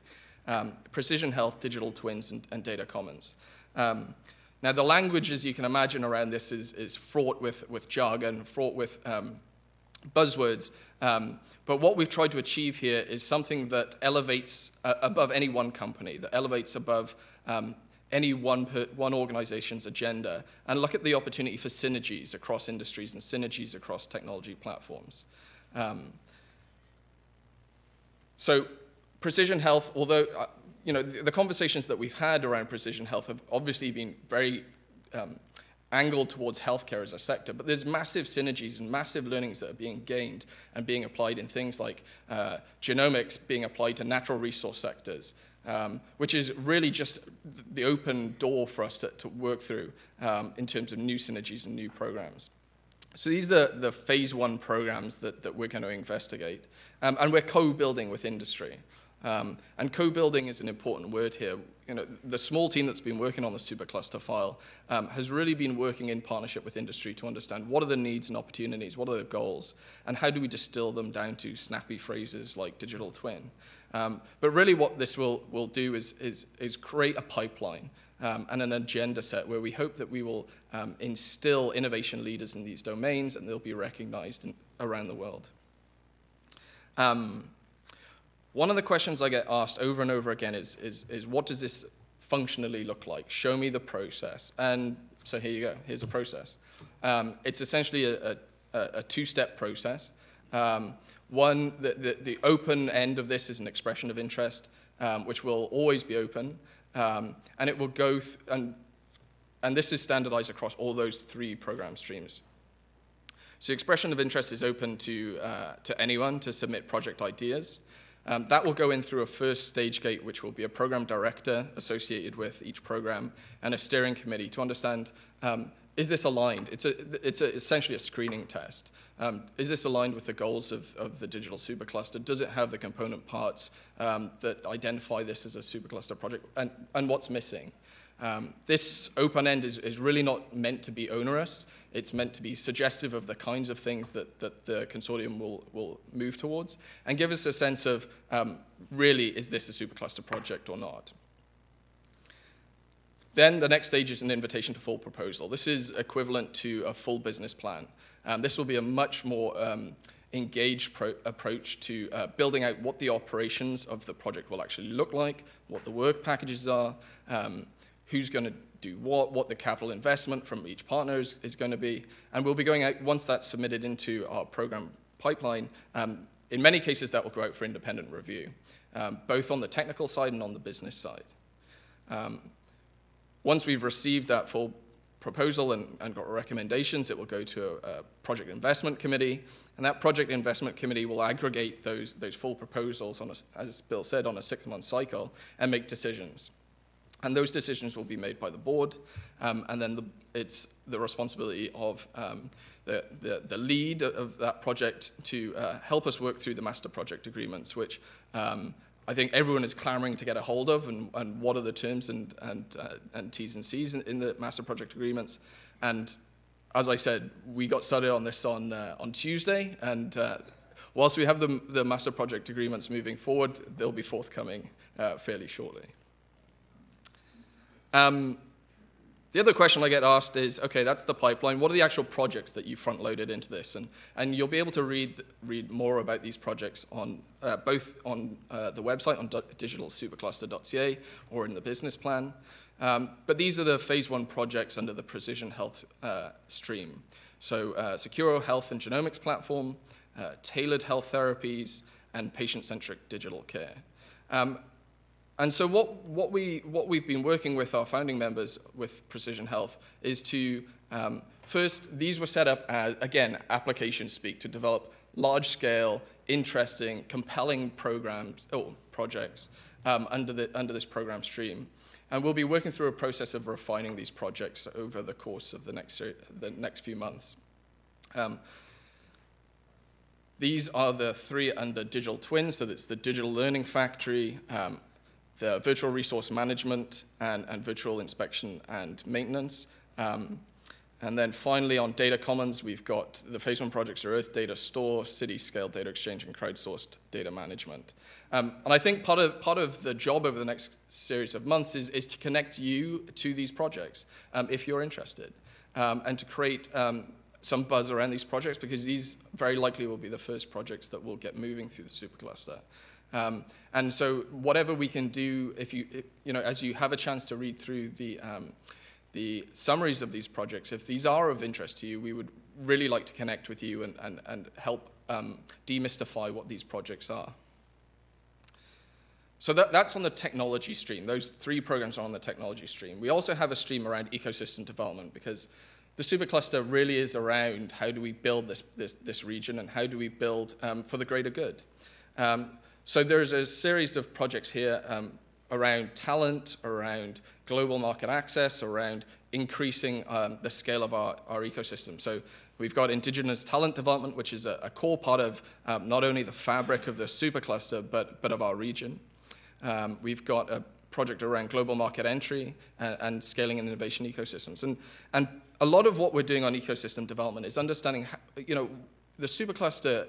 precision health, digital twins, and data commons. Now, the language, as you can imagine, around this is fraught with jargon, fraught with buzzwords. But what we've tried to achieve here is something that elevates above any one company, that elevates above any one organization's agenda, and look at the opportunity for synergies across industries and synergies across technology platforms. So precision health, although the conversations that we've had around precision health have obviously been very angled towards healthcare as a sector, but there's massive synergies and massive learnings that are being gained and being applied in things like genomics being applied to natural resource sectors, which is really just the open door for us to work through in terms of new synergies and new programs. So these are the phase 1 programs that we're going to investigate. And we're co-building with industry. And co-building is an important word here. The small team that's been working on the Supercluster file has really been working in partnership with industry to understand what are the needs and opportunities, what are the goals, and how do we distill them down to snappy phrases like digital twin. But really what this will do is create a pipeline and an agenda set where we hope that we will instill innovation leaders in these domains and they'll be recognized around the world. One of the questions I get asked over and over again is what does this functionally look like? Show me the process. And so here you go. Here's a process. It's essentially a 2-step process. One, the open end of this is an expression of interest, which will always be open. And it will go, and this is standardized across all those 3 program streams. So expression of interest is open to anyone to submit project ideas. That will go in through a first stage gate, which will be a program director associated with each program and a steering committee to understand, is this aligned? It's essentially a screening test. Is this aligned with the goals of the digital supercluster? Does it have the component parts that identify this as a supercluster project? And what's missing? This open end is really not meant to be onerous. It's meant to be suggestive of the kinds of things that the consortium will move towards and give us a sense of, really, is this a supercluster project or not? Then the next stage is an invitation to full proposal. This is equivalent to a full business plan. This will be a much more engaged approach to building out what the operations of the project will actually look like, what the work packages are, who's going to do what the capital investment from each partner is going to be. And we'll be going out, once that's submitted into our program pipeline, in many cases that will go out for independent review, both on the technical side and on the business side. Once we've received that full proposal and got recommendations, it will go to a project investment committee, and that project investment committee will aggregate those full proposals, as Bill said, on a 6-month cycle and make decisions. And those decisions will be made by the board, and then it's the responsibility of the lead of that project to help us work through the master project agreements, which I think everyone is clamoring to get a hold of, and what are the terms and T's and C's in the master project agreements. And as I said, we got started on this on Tuesday, and whilst we have the master project agreements moving forward, they'll be forthcoming fairly shortly. The other question I get asked is, okay, that's the pipeline. What are the actual projects that you front-loaded into this? And you'll be able to read more about these projects on both on the website on digitalsupercluster.ca or in the business plan. But these are the phase 1 projects under the Precision Health stream. So secure health and genomics platform, tailored health therapies, and patient-centric digital care. And so what we've been working with our founding members with Precision Health is to, first, these were set up as, again, application speak, to develop large-scale, interesting, compelling projects under this program stream. And we'll be working through a process of refining these projects over the course of the next few months. These are the 3 under Digital Twins, so that's the Digital Learning Factory, the virtual resource management, and virtual inspection and maintenance. And then finally on data commons, we've got the phase 1 projects are Earth Data Store, City Scale Data Exchange, and crowdsourced data management. And I think part of the job over the next series of months is to connect you to these projects if you're interested, and to create some buzz around these projects, because these very likely will be the first projects that will get moving through the supercluster. And so whatever we can do, if you know, as you have a chance to read through the summaries of these projects, if these are of interest to you, we would really like to connect with you and help demystify what these projects are. So that's on the technology stream. Those 3 programs are on the technology stream. We also have a stream around ecosystem development, because the supercluster really is around how do we build this region, and how do we build for the greater good. So there's a series of projects here around talent, around global market access, around increasing the scale of our ecosystem. So we've got Indigenous talent development, which is a core part of not only the fabric of the supercluster, but of our region. We've got a project around global market entry and scaling and innovation ecosystems. And a lot of what we're doing on ecosystem development is understanding how, you know, the supercluster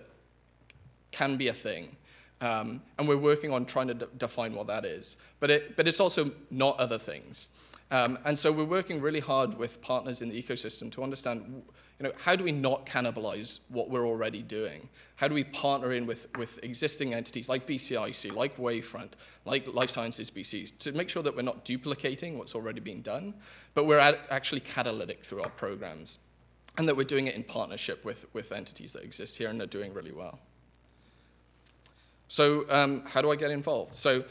can be a thing. And we're working on trying to define what that is. But it's also not other things. And so we're working really hard with partners in the ecosystem to understand, you know, how do we not cannibalize what we're already doing? How do we partner in with existing entities like BCIC, like Wavefront, like Life Sciences BCs, to make sure that we're not duplicating what's already been done, but we're actually catalytic through our programs, and that we're doing it in partnership with entities that exist here and are doing really well. So how do I get involved? So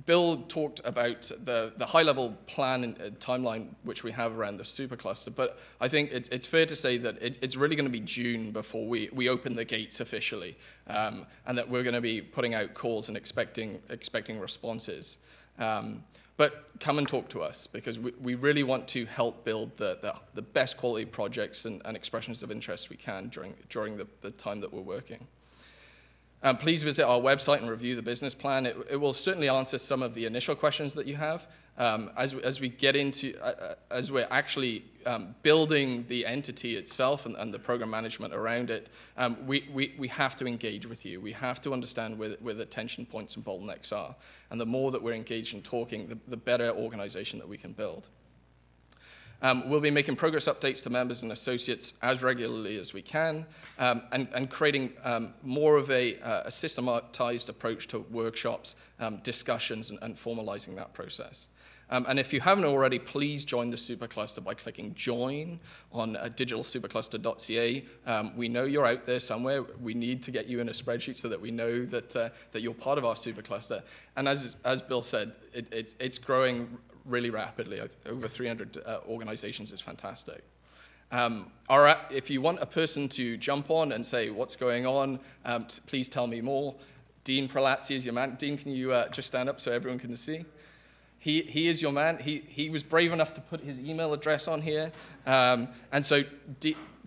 Bill talked about the high-level plan and timeline which we have around the supercluster, but I think it's fair to say that it's really going to be June before we open the gates officially, and that we're going to be putting out calls and expecting responses. But come and talk to us, because we really want to help build the best quality projects and expressions of interest we can during the time that we're working. Please visit our website and review the business plan. It will certainly answer some of the initial questions that you have. As we get into, as we're actually building the entity itself and the program management around it, we have to engage with you. We have to understand where the tension points and bottlenecks are. And the more that we're engaged in talking, the better organization that we can build. We'll be making progress updates to members and associates as regularly as we can, and creating more of a systematized approach to workshops, discussions, and formalizing that process. And if you haven't already, please join the Supercluster by clicking Join on digitalsupercluster.ca. We know you're out there somewhere. We need to get you in a spreadsheet so that we know that you're part of our Supercluster. And as Bill said, it's growing really rapidly. Over 300 organizations is fantastic. If you want a person to jump on and say, what's going on, please tell me more. Dean Pralazzi is your man. Dean, can you just stand up so everyone can see? He is your man. He was brave enough to put his email address on here. And so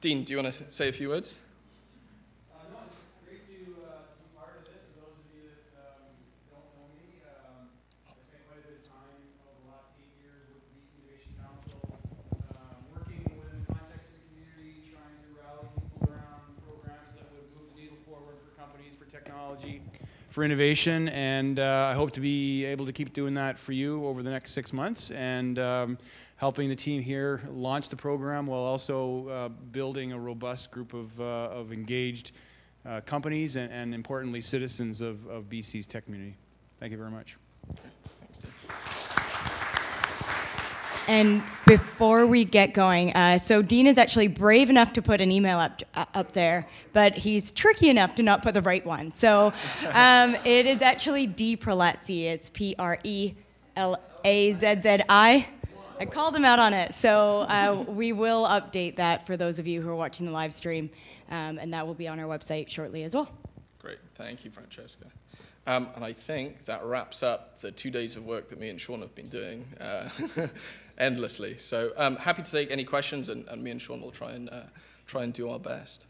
Dean, do you want to say a few words? No, it's great to be part of this. For those of you that don't know me, I spent quite a bit of time over the last 8 years with the BC Innovation Council, working within the context of the community, trying to rally people around programs that would move the needle forward for companies, for technology, for innovation, and I hope to be able to keep doing that for you over the next 6 months, and helping the team here launch the program while also building a robust group of engaged companies and importantly citizens of BC's tech community. Thank you very much. Thanks, Dean. And before we get going, so Dean is actually brave enough to put an email up there, but he's tricky enough to not put the right one. So it is actually D. Prelazzi. It's Prelazzi. I called him out on it. So we will update that for those of you who are watching the live stream, and that will be on our website shortly as well. Great. Thank you, Francesca. And I think that wraps up the 2 days of work that me and Sean have been doing endlessly. So happy to take any questions, and me and Sean will try and do our best.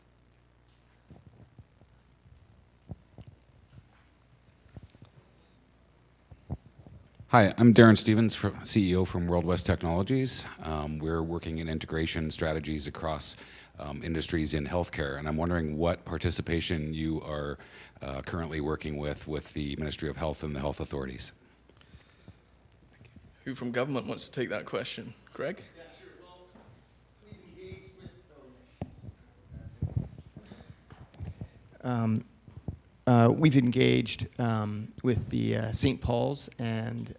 Hi, I'm Darren Stevens, CEO from World West Technologies. We're working in integration strategies across industries in healthcare, and I'm wondering what participation you are currently working with the Ministry of Health and the health authorities. Who from government wants to take that question? Greg? Yeah, sure. Well, we've engaged with We've engaged with the St. Paul's and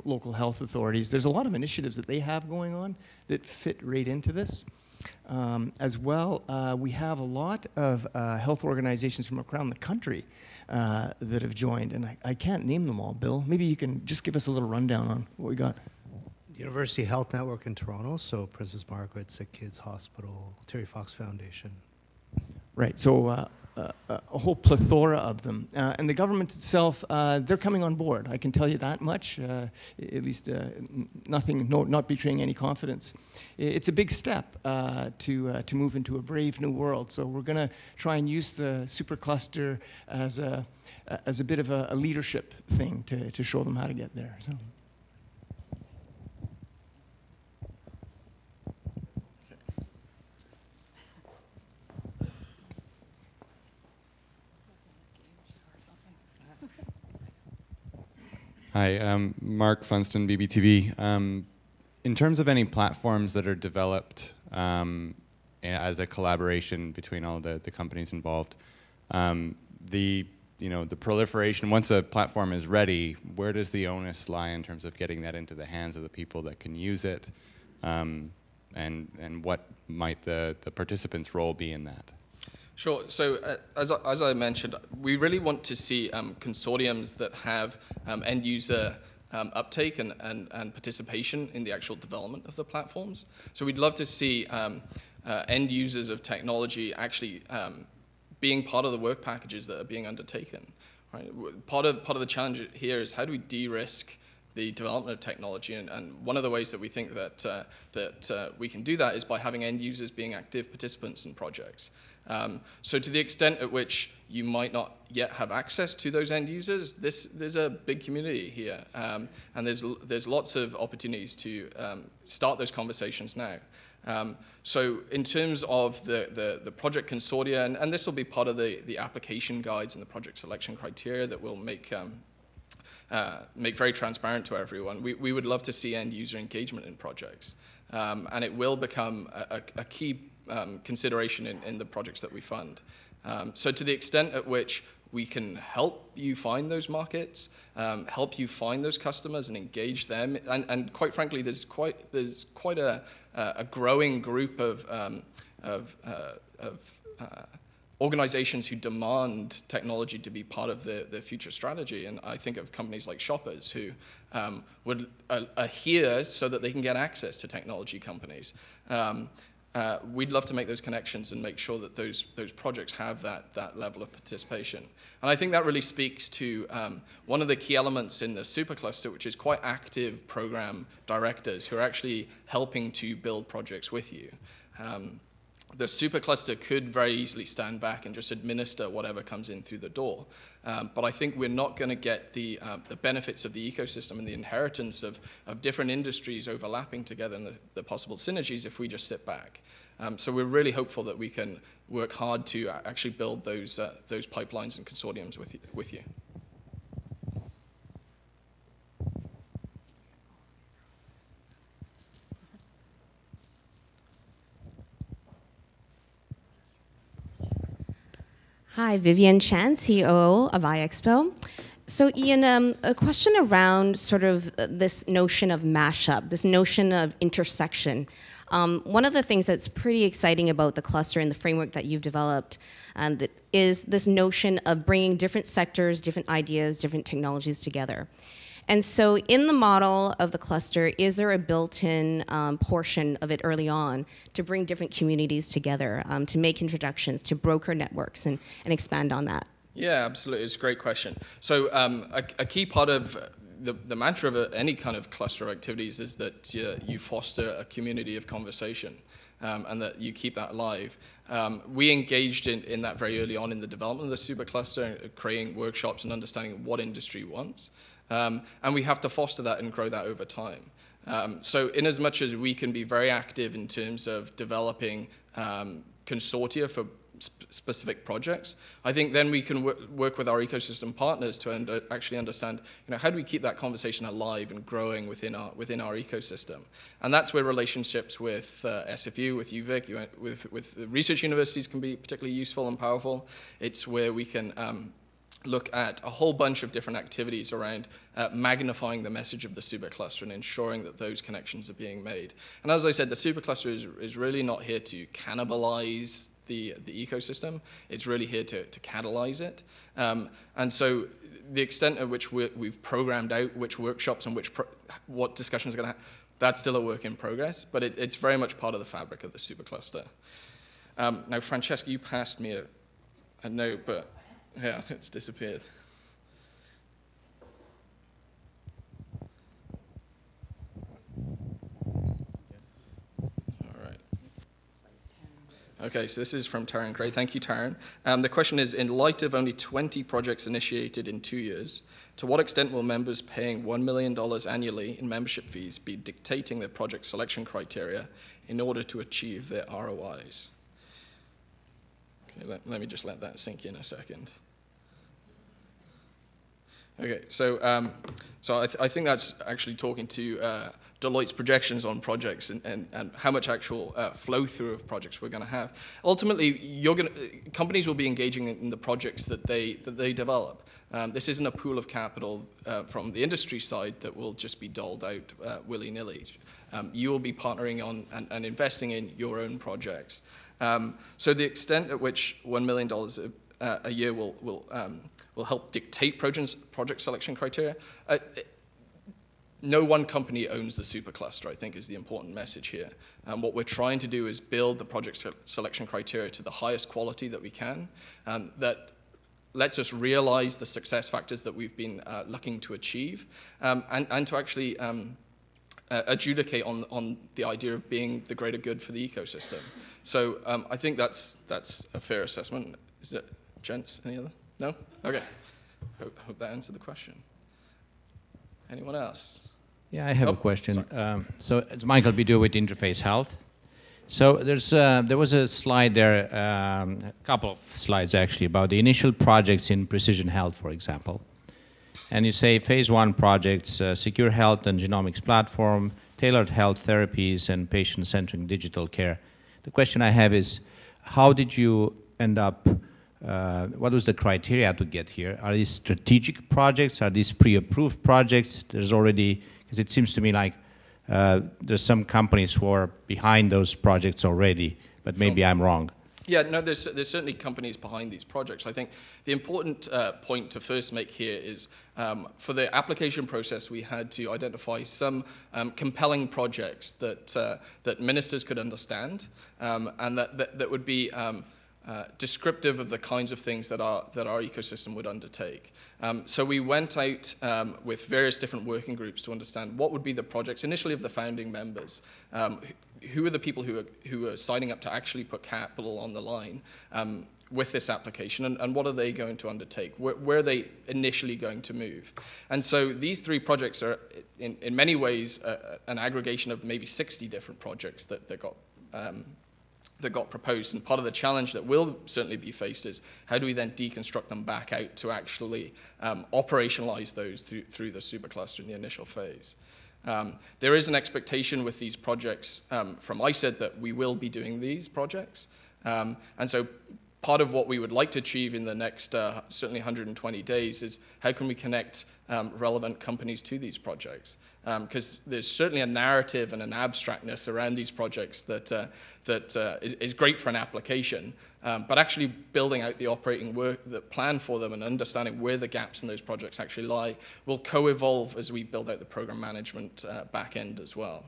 local health authorities. There's a lot of initiatives that they have going on that fit right into this. As well, we have a lot of health organizations from around the country that have joined, and I can't name them all. Bill, maybe you can just give us a little rundown on what we got. University Health Network in Toronto, so Princess Margaret, Sick Kids Hospital, Terry Fox Foundation. Right, so a whole plethora of them. And the government itself, they're coming on board. I can tell you that much, at least not betraying any confidence. It's a big step to move into a brave new world. So we're going to try and use the Supercluster as a bit of a leadership thing to show them how to get there. So. Hi, I'm Mark Funston, BBTV. In terms of any platforms that are developed as a collaboration between all the companies involved, the proliferation, once a platform is ready, where does the onus lie in terms of getting that into the hands of the people that can use it, and what might the participants' role be in that? Sure. So as I mentioned, we really want to see consortiums that have end user uptake and participation in the actual development of the platforms. So we'd love to see end users of technology actually being part of the work packages that are being undertaken. Right? Part of the challenge here is how do we de-risk the development of technology, and one of the ways that we think that we can do that is by having end users being active participants in projects. So to the extent at which you might not yet have access to those end users, there's a big community here, and there's lots of opportunities to start those conversations now. So in terms of the project consortia, and this will be part of the application guides and the project selection criteria that we'll make very transparent to everyone, we would love to see end user engagement in projects, and it will become a key consideration in the projects that we fund. So to the extent at which we can help you find those markets, help you find those customers and engage them, and quite frankly, there's quite a growing group of organizations who demand technology to be part of their future strategy, and I think of companies like Shoppers who are here so that they can get access to technology companies. We'd love to make those connections and make sure that those projects have that level of participation. And I think that really speaks to one of the key elements in the Supercluster, which is quite active program directors who are actually helping to build projects with you. the supercluster could very easily stand back and just administer whatever comes in through the door. But I think we're not going to get the benefits of the ecosystem and the inheritance of different industries overlapping together and the possible synergies if we just sit back. So we're really hopeful that we can work hard to actually build those pipelines and consortiums with you. Hi, Vivian Chan, COO of iExpo. So Ian, a question around sort of this notion of mashup, this notion of intersection. One of the things that's pretty exciting about the cluster and the framework that you've developed is this notion of bringing different sectors, different ideas, different technologies together. And so in the model of the cluster, is there a built-in portion of it early on to bring different communities together, to make introductions, to broker networks, and expand on that? Yeah, absolutely. It's a great question. So a key part of the mantra of any kind of cluster of activities is that you foster a community of conversation and that you keep that alive. We engaged in that very early on in the development of the supercluster, creating workshops and understanding what industry wants. And we have to foster that and grow that over time. So in as much as we can be very active in terms of developing consortia for specific projects, I think then we can work with our ecosystem partners to actually understand, how do we keep that conversation alive and growing within our ecosystem? And that's where relationships with SFU, with UVic, with research universities can be particularly useful and powerful. It's where we can look at a whole bunch of different activities around magnifying the message of the supercluster and ensuring that those connections are being made. And as I said, the supercluster is really not here to cannibalize the ecosystem. It's really here to catalyze it. And so the extent at which we've programmed out which workshops and what discussions are going to happen, that's still a work in progress, but it's very much part of the fabric of the supercluster. Now, Francesca, you passed me a note, but yeah, it's disappeared. All right. Okay, so this is from Taryn Gray. Thank you, Taryn. The question is, in light of only 20 projects initiated in 2 years, to what extent will members paying $1 million annually in membership fees be dictating their project selection criteria in order to achieve their ROIs? Okay, let me just let that sink in a second. Okay, so I think that's actually talking to Deloitte's projections on projects and how much actual flow through of projects we're going to have. Ultimately, companies will be engaging in the projects that they develop. This isn't a pool of capital from the industry side that will just be doled out willy-nilly. You will be partnering on and investing in your own projects. So the extent at which $1 million a year will help dictate project selection criteria. No one company owns the supercluster, I think, is the important message here. What we're trying to do is build the project selection criteria to the highest quality that we can, that lets us realize the success factors that we've been looking to achieve, and to actually adjudicate on the idea of being the greater good for the ecosystem. So I think that's a fair assessment. Is it, gents, any other? No? Okay. Hope that answered the question. Anyone else? Yeah, I have a question. So it's Michael Bidu with Interface Health. So there was a slide there, a couple of slides actually, about the initial projects in precision health, for example. And you say phase 1 projects, secure health and genomics platform, tailored health therapies, and patient-centric digital care. The question I have is, how did you end up, what was the criteria to get here? Are these strategic projects? Are these pre-approved projects? There's already, because it seems to me like there's some companies who are behind those projects already, but maybe I'm wrong. Yeah, no, there's certainly companies behind these projects. I think the important point to first make here is for the application process, we had to identify some compelling projects that ministers could understand and that would be descriptive of the kinds of things that our ecosystem would undertake. So we went out with various different working groups to understand what would be the projects, initially of the founding members, who are the people who are signing up to actually put capital on the line with this application, and what are they going to undertake? Where are they initially going to move? And so these 3 projects are, in many ways, an aggregation of maybe 60 different projects that got proposed. And part of the challenge that will certainly be faced is how do we then deconstruct them back out to actually operationalize those through the supercluster in the initial phase. There is an expectation with these projects from ICED that we will be doing these projects. And so part of what we would like to achieve in the next certainly 120 days is how can we connect relevant companies to these projects? Because there's certainly a narrative and an abstractness around these projects that is great for an application, but actually building out the operating work, the plan for them, and understanding where the gaps in those projects actually lie will co-evolve as we build out the program management back end as well.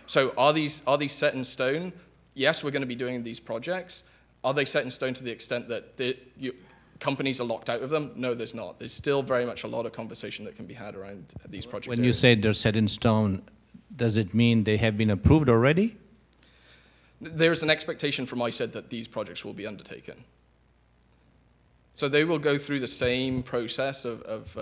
So are these set in stone? Yes, we're going to be doing these projects. Are they set in stone to the extent that companies are locked out of them? No, there's not. There's still very much a lot of conversation that can be had around these projects. When you say they're set in stone, does it mean they have been approved already? There's an expectation from ICED that these projects will be undertaken. So they will go through the same process of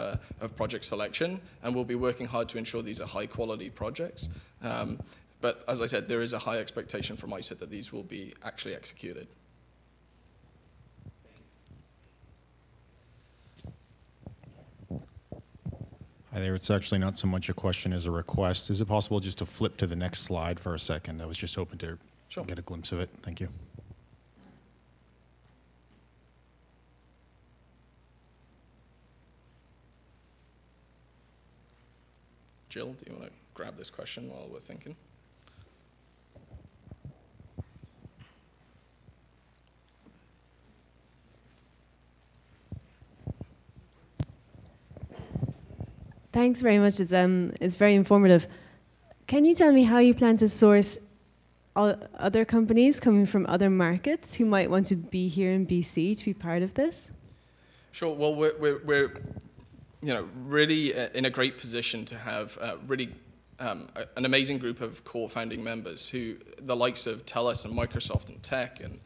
project selection, and we'll be working hard to ensure these are high-quality projects. But as I said, there is a high expectation from ICED that these will be actually executed. Hi there. It's actually not so much a question as a request. Is it possible just to flip to the next slide for a second? I was just hoping to get a glimpse of it. Thank you. Jill, do you want to grab this question while we're thinking? Thanks very much. It's very informative. Can you tell me how you plan to source other companies coming from other markets who might want to be here in BC to be part of this? Sure. Well, we're really in a great position to have really an amazing group of core founding members who, the likes of TELUS and Microsoft and Tech, and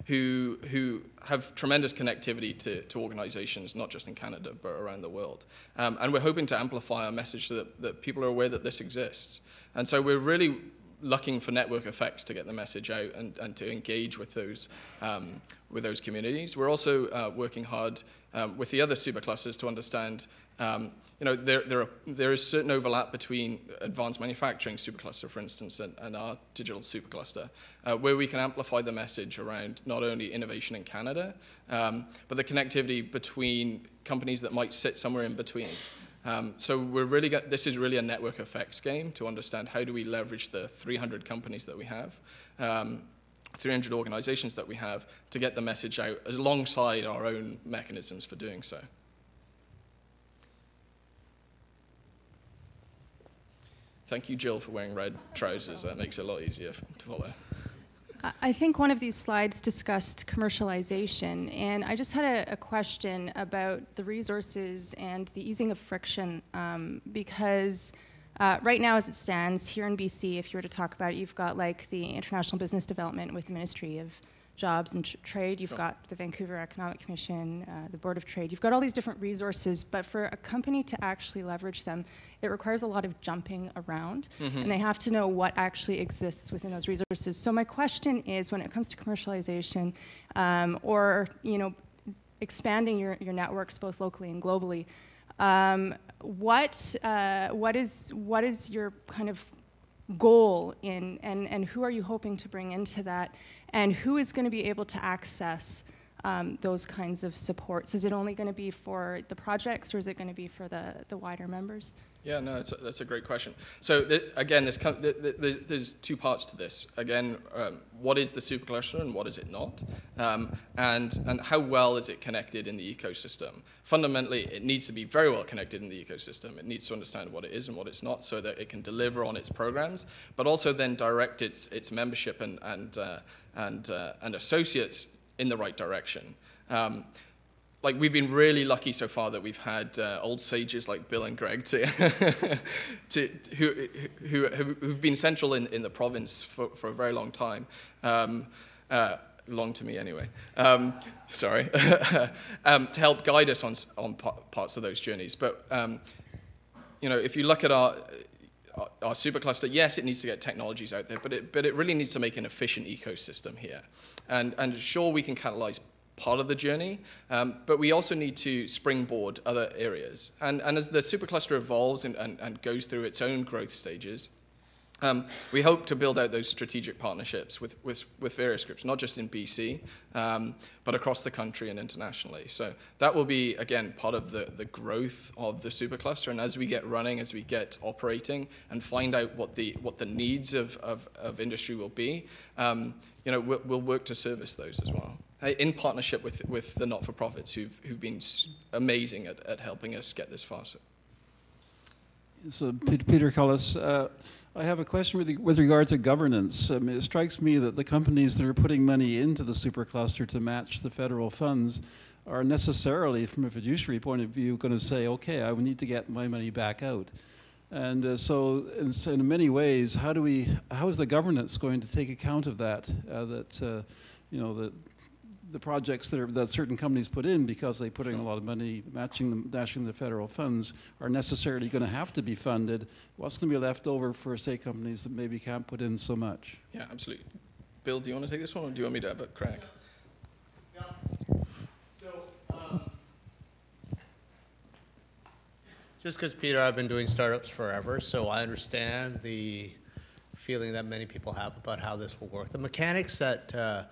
who have tremendous connectivity to organizations, not just in Canada, but around the world. And we're hoping to amplify our message so that people are aware that this exists. And so we're really looking for network effects to get the message out and to engage with those communities. We're also working hard with the other superclusters to understand there is certain overlap between advanced manufacturing supercluster, for instance, and our digital supercluster, where we can amplify the message around not only innovation in Canada, but the connectivity between companies that might sit somewhere in between. So this is really a network effects game to understand how do we leverage the 300 companies that we have, 300 organizations that we have, to get the message out alongside our own mechanisms for doing so. Thank you, Jill, for wearing red trousers. That makes it a lot easier to follow. I think one of these slides discussed commercialization, and I just had a question about the resources and the easing of friction, because right now as it stands here in BC, if you were to talk about it, you've got like the International Business Development with the Ministry of Jobs and Trade, you've got the Vancouver Economic Commission, the Board of Trade, you've got all these different resources, but for a company to actually leverage them, it requires a lot of jumping around, and they have to know what actually exists within those resources. So my question is, when it comes to commercialization, or expanding your networks both locally and globally, what is your kind of goal in, and who are you hoping to bring into that? And who is going to be able to access those kinds of supports? Is it only going to be for the projects, or is it going to be for the wider members? Yeah, no, that's a great question. So again, there's two parts to this. Again, what is the supercluster and what is it not? And how well is it connected in the ecosystem? Fundamentally, it needs to be very well connected in the ecosystem. It needs to understand what it is and what it's not so that it can deliver on its programs, but also then direct its membership and associates in the right direction. like we've been really lucky so far that we've had old sages like Bill and Greg who've been central in the province for a very long time. Long to me anyway. Sorry. To help guide us on parts of those journeys. But you know, if you look at our supercluster, yes, it needs to get technologies out there, but it really needs to make an efficient ecosystem here. And sure, we can catalyze part of the journey, but we also need to springboard other areas. And as the supercluster evolves and goes through its own growth stages, we hope to build out those strategic partnerships with various groups, not just in BC, but across the country and internationally. So that will be, again, part of the growth of the supercluster. And as we get running, as we get operating, and find out what the needs of industry will be, you know, we'll work to service those as well, in partnership with the not-for-profits who've been amazing at helping us get this far. So Peter Cullis, I have a question with regard to governance. It strikes me that the companies that are putting money into the supercluster to match the federal funds are necessarily, from a fiduciary point of view, going to say, okay, I need to get my money back out. And so in many ways, how is the governance going to take account of that, you know, the projects that certain companies put in, because they're putting a lot of money, matching the federal funds, are necessarily going to have to be funded. What's going to be left over for, say, companies that maybe can't put in so much? Yeah, absolutely. Bill, do you want to take this one, or do you want me to have a crack? Yeah. So, just because, Peter, I've been doing startups forever, so I understand the feeling that many people have about how this will work. The mechanics that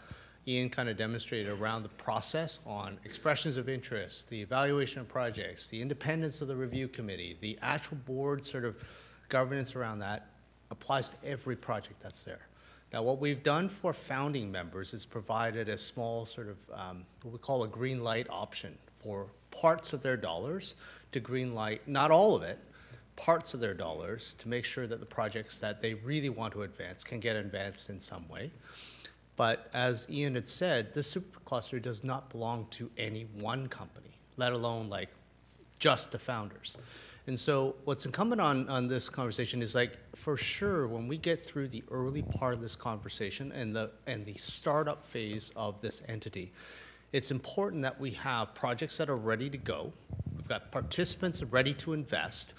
Ian kind of demonstrated around the process on expressions of interest, the evaluation of projects, the independence of the review committee, the actual board sort of governance around that applies to every project that's there. Now, what we've done for founding members is provided a small sort of what we call a green light option for parts of their dollars to green light, not all of it, parts of their dollars to make sure that the projects that they really want to advance can get advanced in some way. But as Ian had said, this supercluster does not belong to any one company, let alone like just the founders. And so what's incumbent on this conversation is, like, for sure, when we get through the early part of this conversation and the startup phase of this entity, it's important that we have projects that are ready to go. We've got participants ready to invest.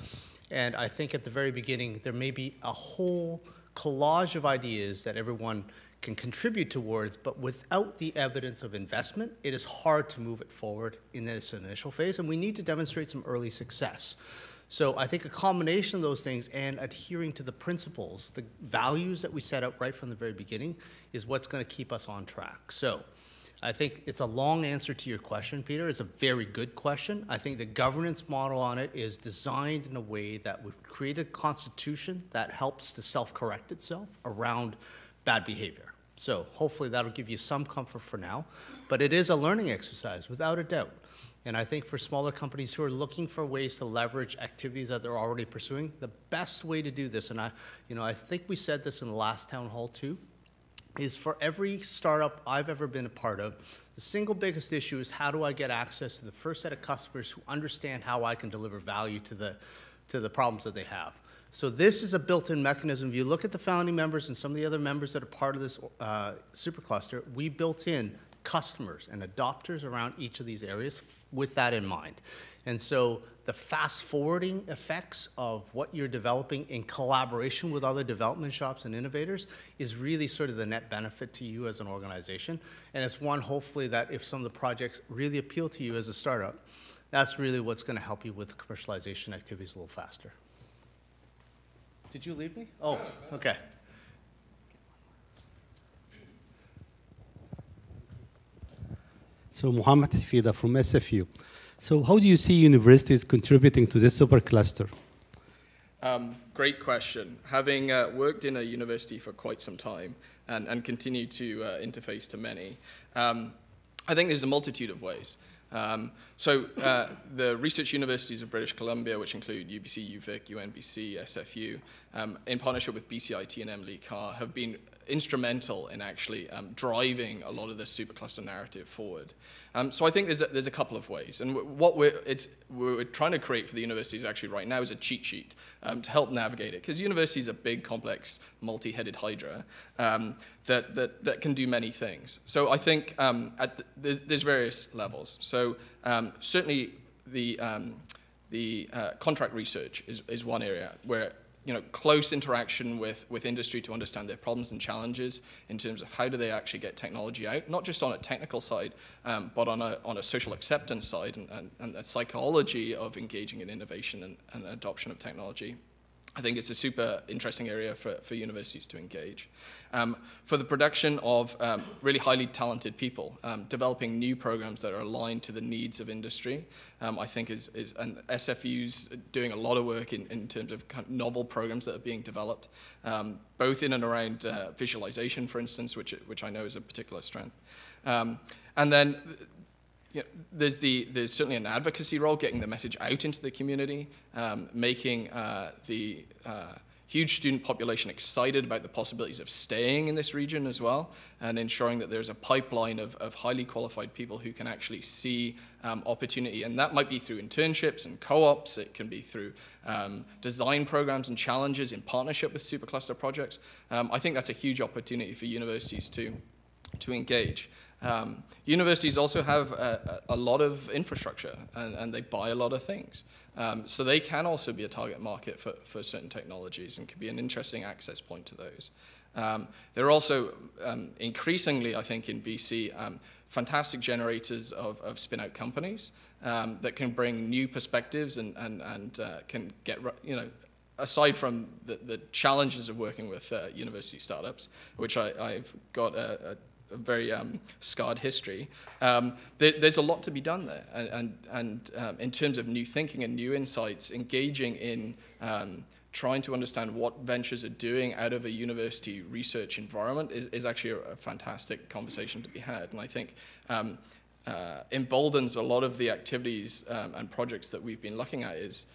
And I think at the very beginning, there may be a whole collage of ideas that everyone can contribute towards, but without the evidence of investment, it is hard to move it forward in this initial phase, and we need to demonstrate some early success. So I think a combination of those things and adhering to the principles, the values that we set out right from the very beginning, is what's going to keep us on track. So I think it's a long answer to your question, Peter. It's a very good question. I think the governance model on it is designed in a way that we've created a constitution that helps to self-correct itself around bad behavior. So hopefully that'll give you some comfort for now. But it is a learning exercise, without a doubt. And I think for smaller companies who are looking for ways to leverage activities that they're already pursuing, the best way to do this, and I think we said this in the last town hall too, is for every startup I've ever been a part of, the single biggest issue is how do I get access to the first set of customers who understand how I can deliver value to the problems that they have. So this is a built-in mechanism. If you look at the founding members and some of the other members that are part of this supercluster, we built in customers and adopters around each of these areas with that in mind. And so the fast-forwarding effects of what you're developing in collaboration with other development shops and innovators is really sort of the net benefit to you as an organization. And it's one, hopefully, that if some of the projects really appeal to you as a startup, that's really what's going to help you with commercialization activities a little faster. Did you leave me? Oh, okay. So Mohammed Hafida from SFU. So how do you see universities contributing to this supercluster? Great question. Having worked in a university for quite some time and continue to interface to many, I think there's a multitude of ways. The research universities of British Columbia, which include UBC, UVic, UNBC, SFU, in partnership with BCIT and Emily Carr, have been instrumental in actually driving a lot of the supercluster narrative forward. So I think there's a couple of ways, and what we're trying to create for the universities actually right now is a cheat sheet to help navigate it, because universities are big, complex, multi-headed hydra that can do many things. So I think there's various levels. So certainly the contract research is one area where close interaction with industry to understand their problems and challenges in terms of how do they actually get technology out, not just on a technical side, but on a social acceptance side and the psychology of engaging in innovation and adoption of technology. I think it's a super interesting area for universities to engage. For the production of really highly talented people, developing new programs that are aligned to the needs of industry, I think and SFU's doing a lot of work in terms of novel programs that are being developed, both in and around visualization, for instance, which I know is a particular strength. And then there's certainly an advocacy role, getting the message out into the community, making the huge student population excited about the possibilities of staying in this region as well, and ensuring that there's a pipeline of highly qualified people who can actually see opportunity. And that might be through internships and co-ops. It can be through design programs and challenges in partnership with supercluster projects. I think that's a huge opportunity for universities to engage. Universities also have a lot of infrastructure, and they buy a lot of things. So they can also be a target market for certain technologies and can be an interesting access point to those. There are also increasingly, I think, in BC, fantastic generators of spin-out companies that can bring new perspectives and can get, aside from the challenges of working with university startups, which I've got a very scarred history, there's a lot to be done there. And in terms of new thinking and new insights, engaging in trying to understand what ventures are doing out of a university research environment is actually a fantastic conversation to be had. And I think emboldens a lot of the activities and projects that we've been looking at is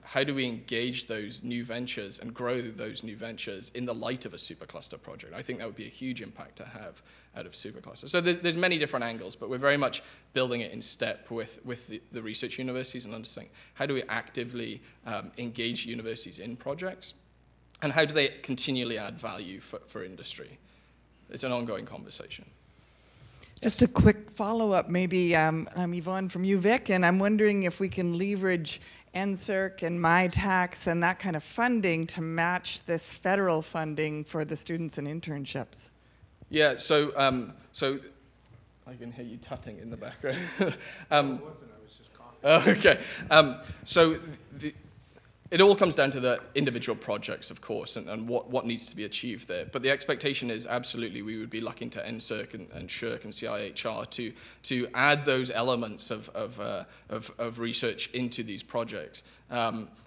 how do we engage those new ventures and grow those new ventures in the light of a supercluster project? I think that would be a huge impact to have out of supercluster. So there's many different angles, but we're very much building it in step with the research universities and understanding how do we actively engage universities in projects, and how do they continually add value for industry? It's an ongoing conversation. Just a quick follow-up, maybe. I'm Yvonne from UVic, and I'm wondering if we can leverage NSERC and MyTax and that kind of funding to match this federal funding for the students and internships. Yeah, so I can hear you tutting in the background. I was just coughing. Okay. It all comes down to the individual projects, of course, and what needs to be achieved there. But the expectation is absolutely we would be looking to NSERC and SSHRC and CIHR to add those elements of research into these projects.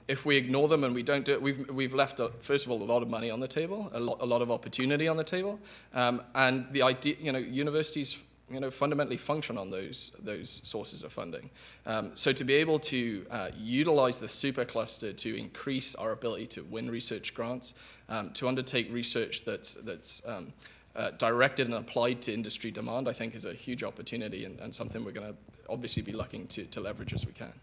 If we ignore them and we don't do it, we've left, first of all, a lot of money on the table, a lot of opportunity on the table, and the idea, universities fundamentally function on those sources of funding. So to be able to utilize the supercluster to increase our ability to win research grants, to undertake research that's directed and applied to industry demand, I think is a huge opportunity and something we're going to obviously be looking to leverage as we can.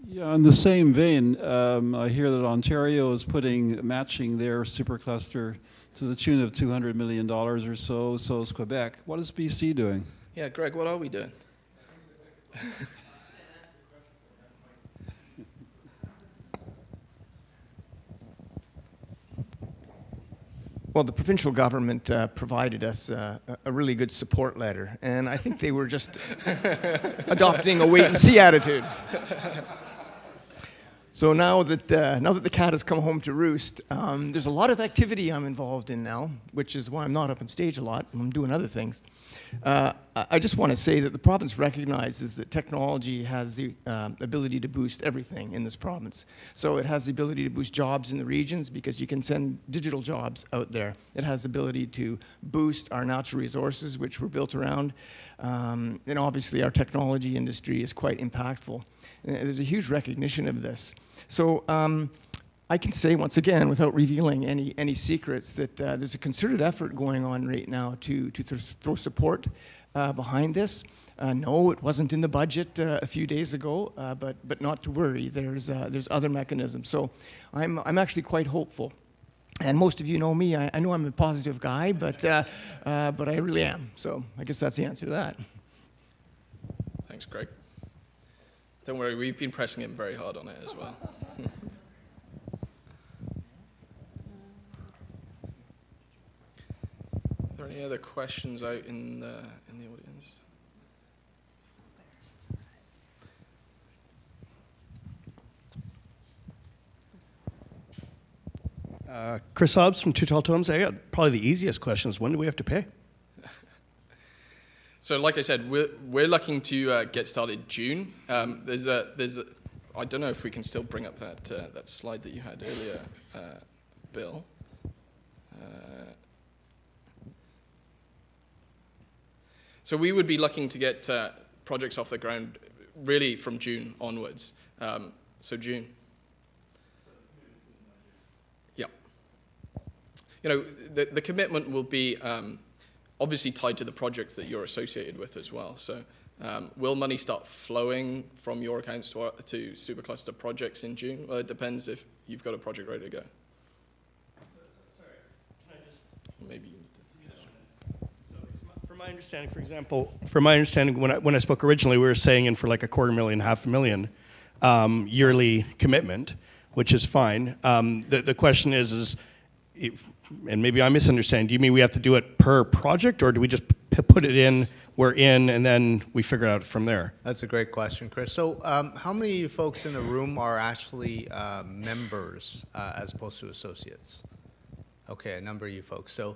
Yeah, in the same vein, I hear that Ontario is matching their supercluster to the tune of $200 million or so. So is Quebec. What is BC doing? Yeah, Greg, what are we doing? Well, the provincial government provided us a really good support letter, and I think they were just adopting a wait-and-see attitude. So now that the cat has come home to roost, there's a lot of activity I'm involved in now, which is why I'm not up on stage a lot. I'm doing other things. I just want to say that the province recognizes that technology has the ability to boost everything in this province. So it has the ability to boost jobs in the regions because you can send digital jobs out there. It has the ability to boost our natural resources, which we're built around. And obviously our technology industry is quite impactful. And there's a huge recognition of this. So I can say once again, without revealing any secrets, that there's a concerted effort going on right now to throw support behind this. No, it wasn't in the budget a few days ago, but not to worry. There's other mechanisms. So I'm actually quite hopeful. And most of you know me. I know I'm a positive guy, but I really am. So I guess that's the answer to that. Thanks, Greg. Don't worry, we've been pressing him very hard on it as well. Are there any other questions out in the audience? Chris Hobbs from Two Tall Totems. I got probably the easiest question is when do we have to pay? So, like I said, we're looking to get started June. There's a I don't know if we can still bring up that slide that you had earlier, Bill. So we would be looking to get projects off the ground really from June onwards. So June. Yeah. You know, the commitment will be obviously tied to the projects that you're associated with as well. So will money start flowing from your accounts to Supercluster projects in June? Well, it depends if you've got a project ready to go. Sorry, can I just... Maybe you need to... From my understanding, for example, when I spoke originally, we were saying in for like $250,000, $500,000 yearly commitment, which is fine. The question is and maybe I'm misunderstanding, do you mean we have to do it per project, or do we just put it in, we're in, and then we figure it out from there? That's a great question, Chris. So how many of you folks in the room are actually members as opposed to associates? Okay, a number of you folks. So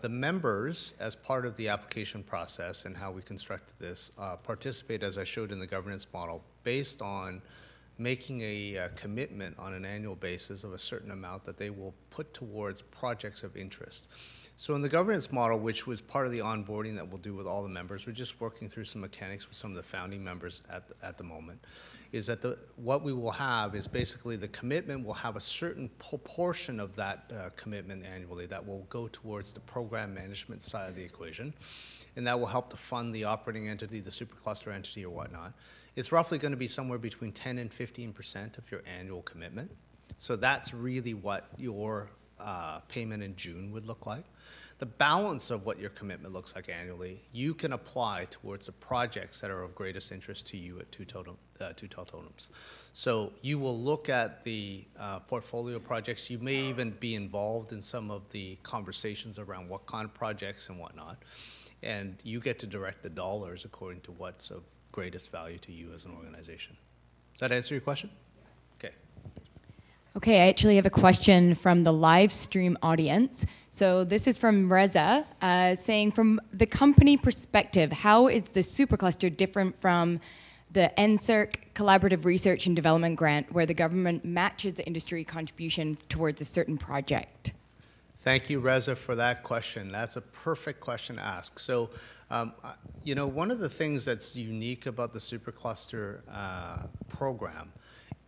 the members, as part of the application process and how we constructed this, participate, as I showed in the governance model, based on making a commitment on an annual basis of a certain amount that they will put towards projects of interest. So in the governance model, which was part of the onboarding that we'll do with all the members, we're just working through some mechanics with some of the founding members at the moment, is that what we will have is basically the commitment will have a certain proportion of that commitment annually that will go towards the program management side of the equation, and that will help to fund the operating entity, the supercluster entity or whatnot. It's roughly going to be somewhere between 10 and 15% of your annual commitment. So that's really what your payment in June would look like. The balance of what your commitment looks like annually, you can apply towards the projects that are of greatest interest to you at Two Tall Totems. So you will look at the portfolio projects. You may even be involved in some of the conversations around what kind of projects and whatnot. And you get to direct the dollars according to what's of greatest value to you as an organization. Does that answer your question? Okay. Okay, I actually have a question from the live stream audience. So this is from Reza, saying from the company perspective, how is the supercluster different from the NSERC Collaborative Research and Development Grant, where the government matches the industry contribution towards a certain project? Thank you, Reza, for that question. That's a perfect question to ask. So, you know, one of the things that's unique about the Supercluster program,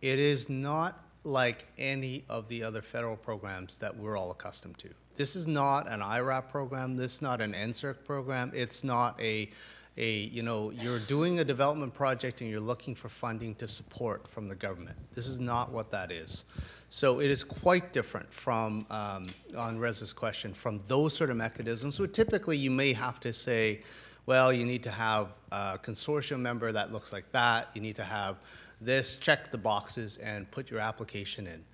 it is not like any of the other federal programs that we're all accustomed to. This is not an IRAP program. This is not an NSERC program. It's not you know, you're doing a development project and you're looking for funding to support from the government. This is not what that is. So it is quite different from, on Reza's question, from those sort of mechanisms. So typically you may have to say, well, you need to have a consortium member that looks like that. You need to have this, check the boxes, and put your application in.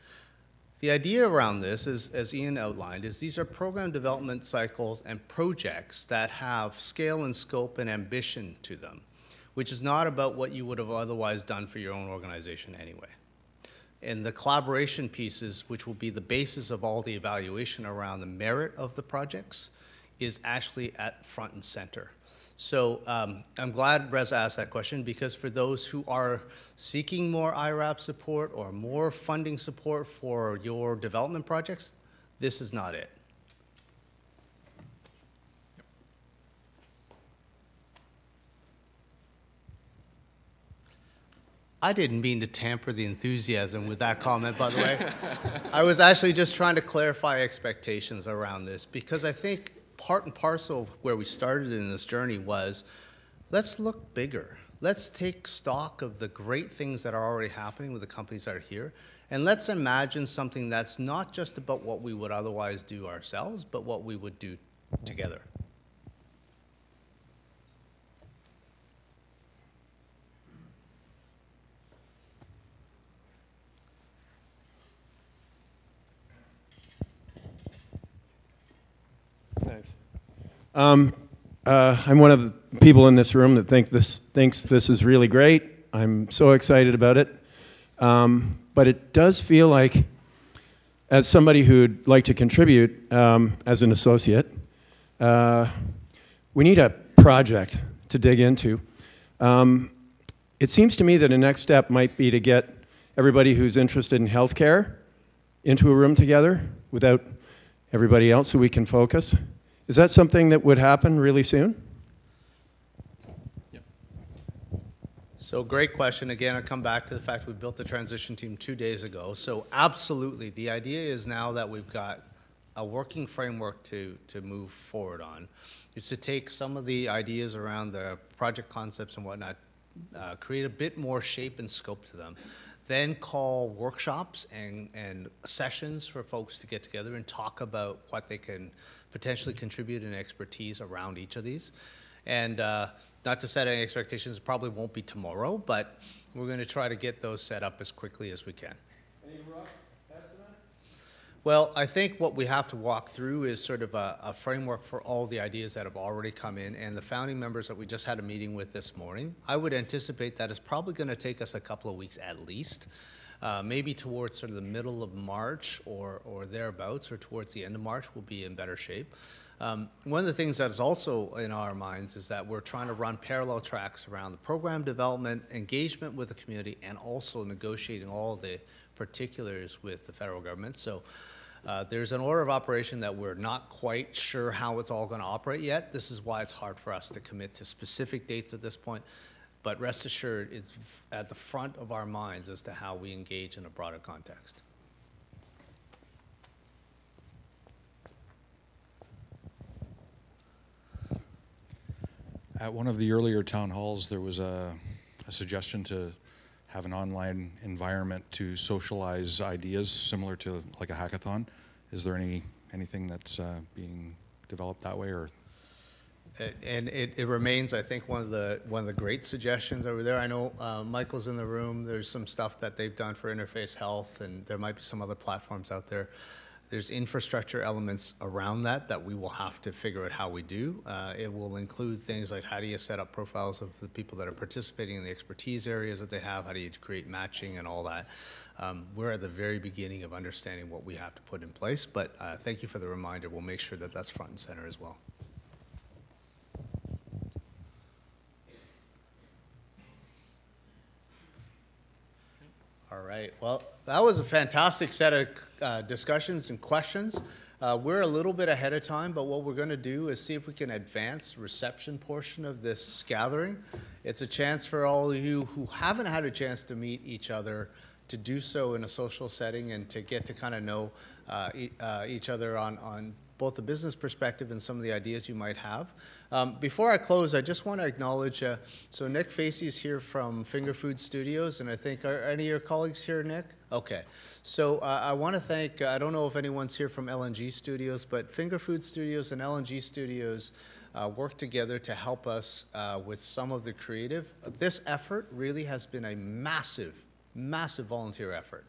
The idea around this is, as Ian outlined, is these are program development cycles and projects that have scale and scope and ambition to them, which is not about what you would have otherwise done for your own organization anyway. And the collaboration pieces, which will be the basis of all the evaluation around the merit of the projects, is actually at front and center. So I'm glad Reza asked that question, because for those who are seeking more IRAP support or more funding support for your development projects, this is not it. I didn't mean to tamper the enthusiasm with that comment, by the way. I was actually just trying to clarify expectations around this, because I think part and parcel of where we started in this journey was, let's look bigger. Let's take stock of the great things that are already happening with the companies that are here, and let's imagine something that's not just about what we would otherwise do ourselves, but what we would do together. Thanks. I'm one of the people in this room that thinks this is really great. I'm so excited about it. But it does feel like, as somebody who'd like to contribute as an associate, we need a project to dig into. It seems to me that a next step might be to get everybody who's interested in healthcare into a room together without everybody else, so we can focus. Is that something that would happen really soon? So great question. Again, I come back to the fact we built the transition team 2 days ago. So absolutely, the idea is now that we've got a working framework to move forward on, is to take some of the ideas around the project concepts and whatnot, create a bit more shape and scope to them, then call workshops and sessions for folks to get together and talk about what they can potentially contribute in expertise around each of these. And not to set any expectations, it probably won't be tomorrow, but we're going to try to get those set up as quickly as we can. Any rough estimate? Well, I think what we have to walk through is sort of a framework for all the ideas that have already come in, and the founding members that we just had a meeting with this morning. I would anticipate that it's probably going to take us a couple of weeks at least, maybe towards sort of the middle of March or thereabouts, or towards the end of March, we'll be in better shape. One of the things that is also in our minds is that we're trying to run parallel tracks around the program development, engagement with the community, and also negotiating all the particulars with the federal government. So there's an order of operation that we're not quite sure how it's all going to operate yet. This is why it's hard for us to commit to specific dates at this point. But rest assured, it's at the front of our minds as to how we engage in a broader context. At one of the earlier town halls, there was a suggestion to have an online environment to socialize ideas similar to like a hackathon. Is there anything that's being developed that way, or? And it remains, I think, one of the great suggestions over there. I know Michael's in the room. There's some stuff that they've done for Interface Health, and there might be some other platforms out there. There's infrastructure elements around that we will have to figure out how we do. It will include things like, how do you set up profiles of the people that are participating in the expertise areas that they have? How do you create matching and all that? We're at the very beginning of understanding what we have to put in place, but thank you for the reminder. We'll make sure that that's front and center as well. All right, well, that was a fantastic set of discussions and questions. We're a little bit ahead of time, but what we're going to do is see if we can advance the reception portion of this gathering. It's a chance for all of you who haven't had a chance to meet each other to do so in a social setting and to get to kind of know each other on both the business perspective and some of the ideas you might have. Before I close, I just want to acknowledge, so Nick Facey's here from Finger Food Studios, and I think, are any of your colleagues here, Nick? Okay. So I want to thank, I don't know if anyone's here from LNG Studios, but Finger Food Studios and LNG Studios work together to help us with some of the creative. This effort really has been a massive, massive volunteer effort.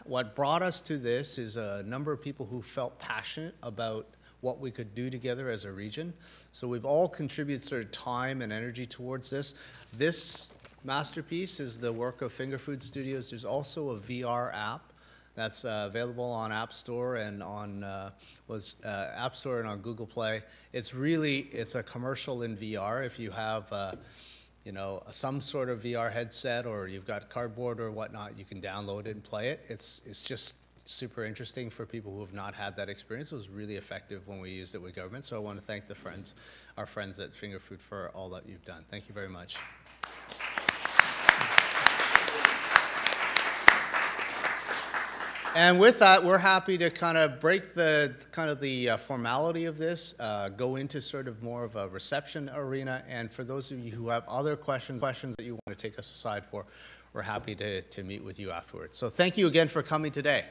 What brought us to this is a number of people who felt passionate about what we could do together as a region. So we've all contributed sort of time and energy towards this. This masterpiece is the work of Finger Food Studios. There's also a VR app That's available on App Store and on App Store and on Google Play. It's a commercial in VR. If you have you know, some sort of VR headset or you've got cardboard or whatnot, you can download it and play it. It's just super interesting for people who have not had that experience. It was really effective when we used it with government. So I want to thank our friends at Finger Food for all that you've done. Thank you very much. And with that, we're happy to kind of break the formality of this, go into sort of more of a reception arena. And for those of you who have other questions that you want to take us aside for, we're happy to meet with you afterwards. So thank you again for coming today.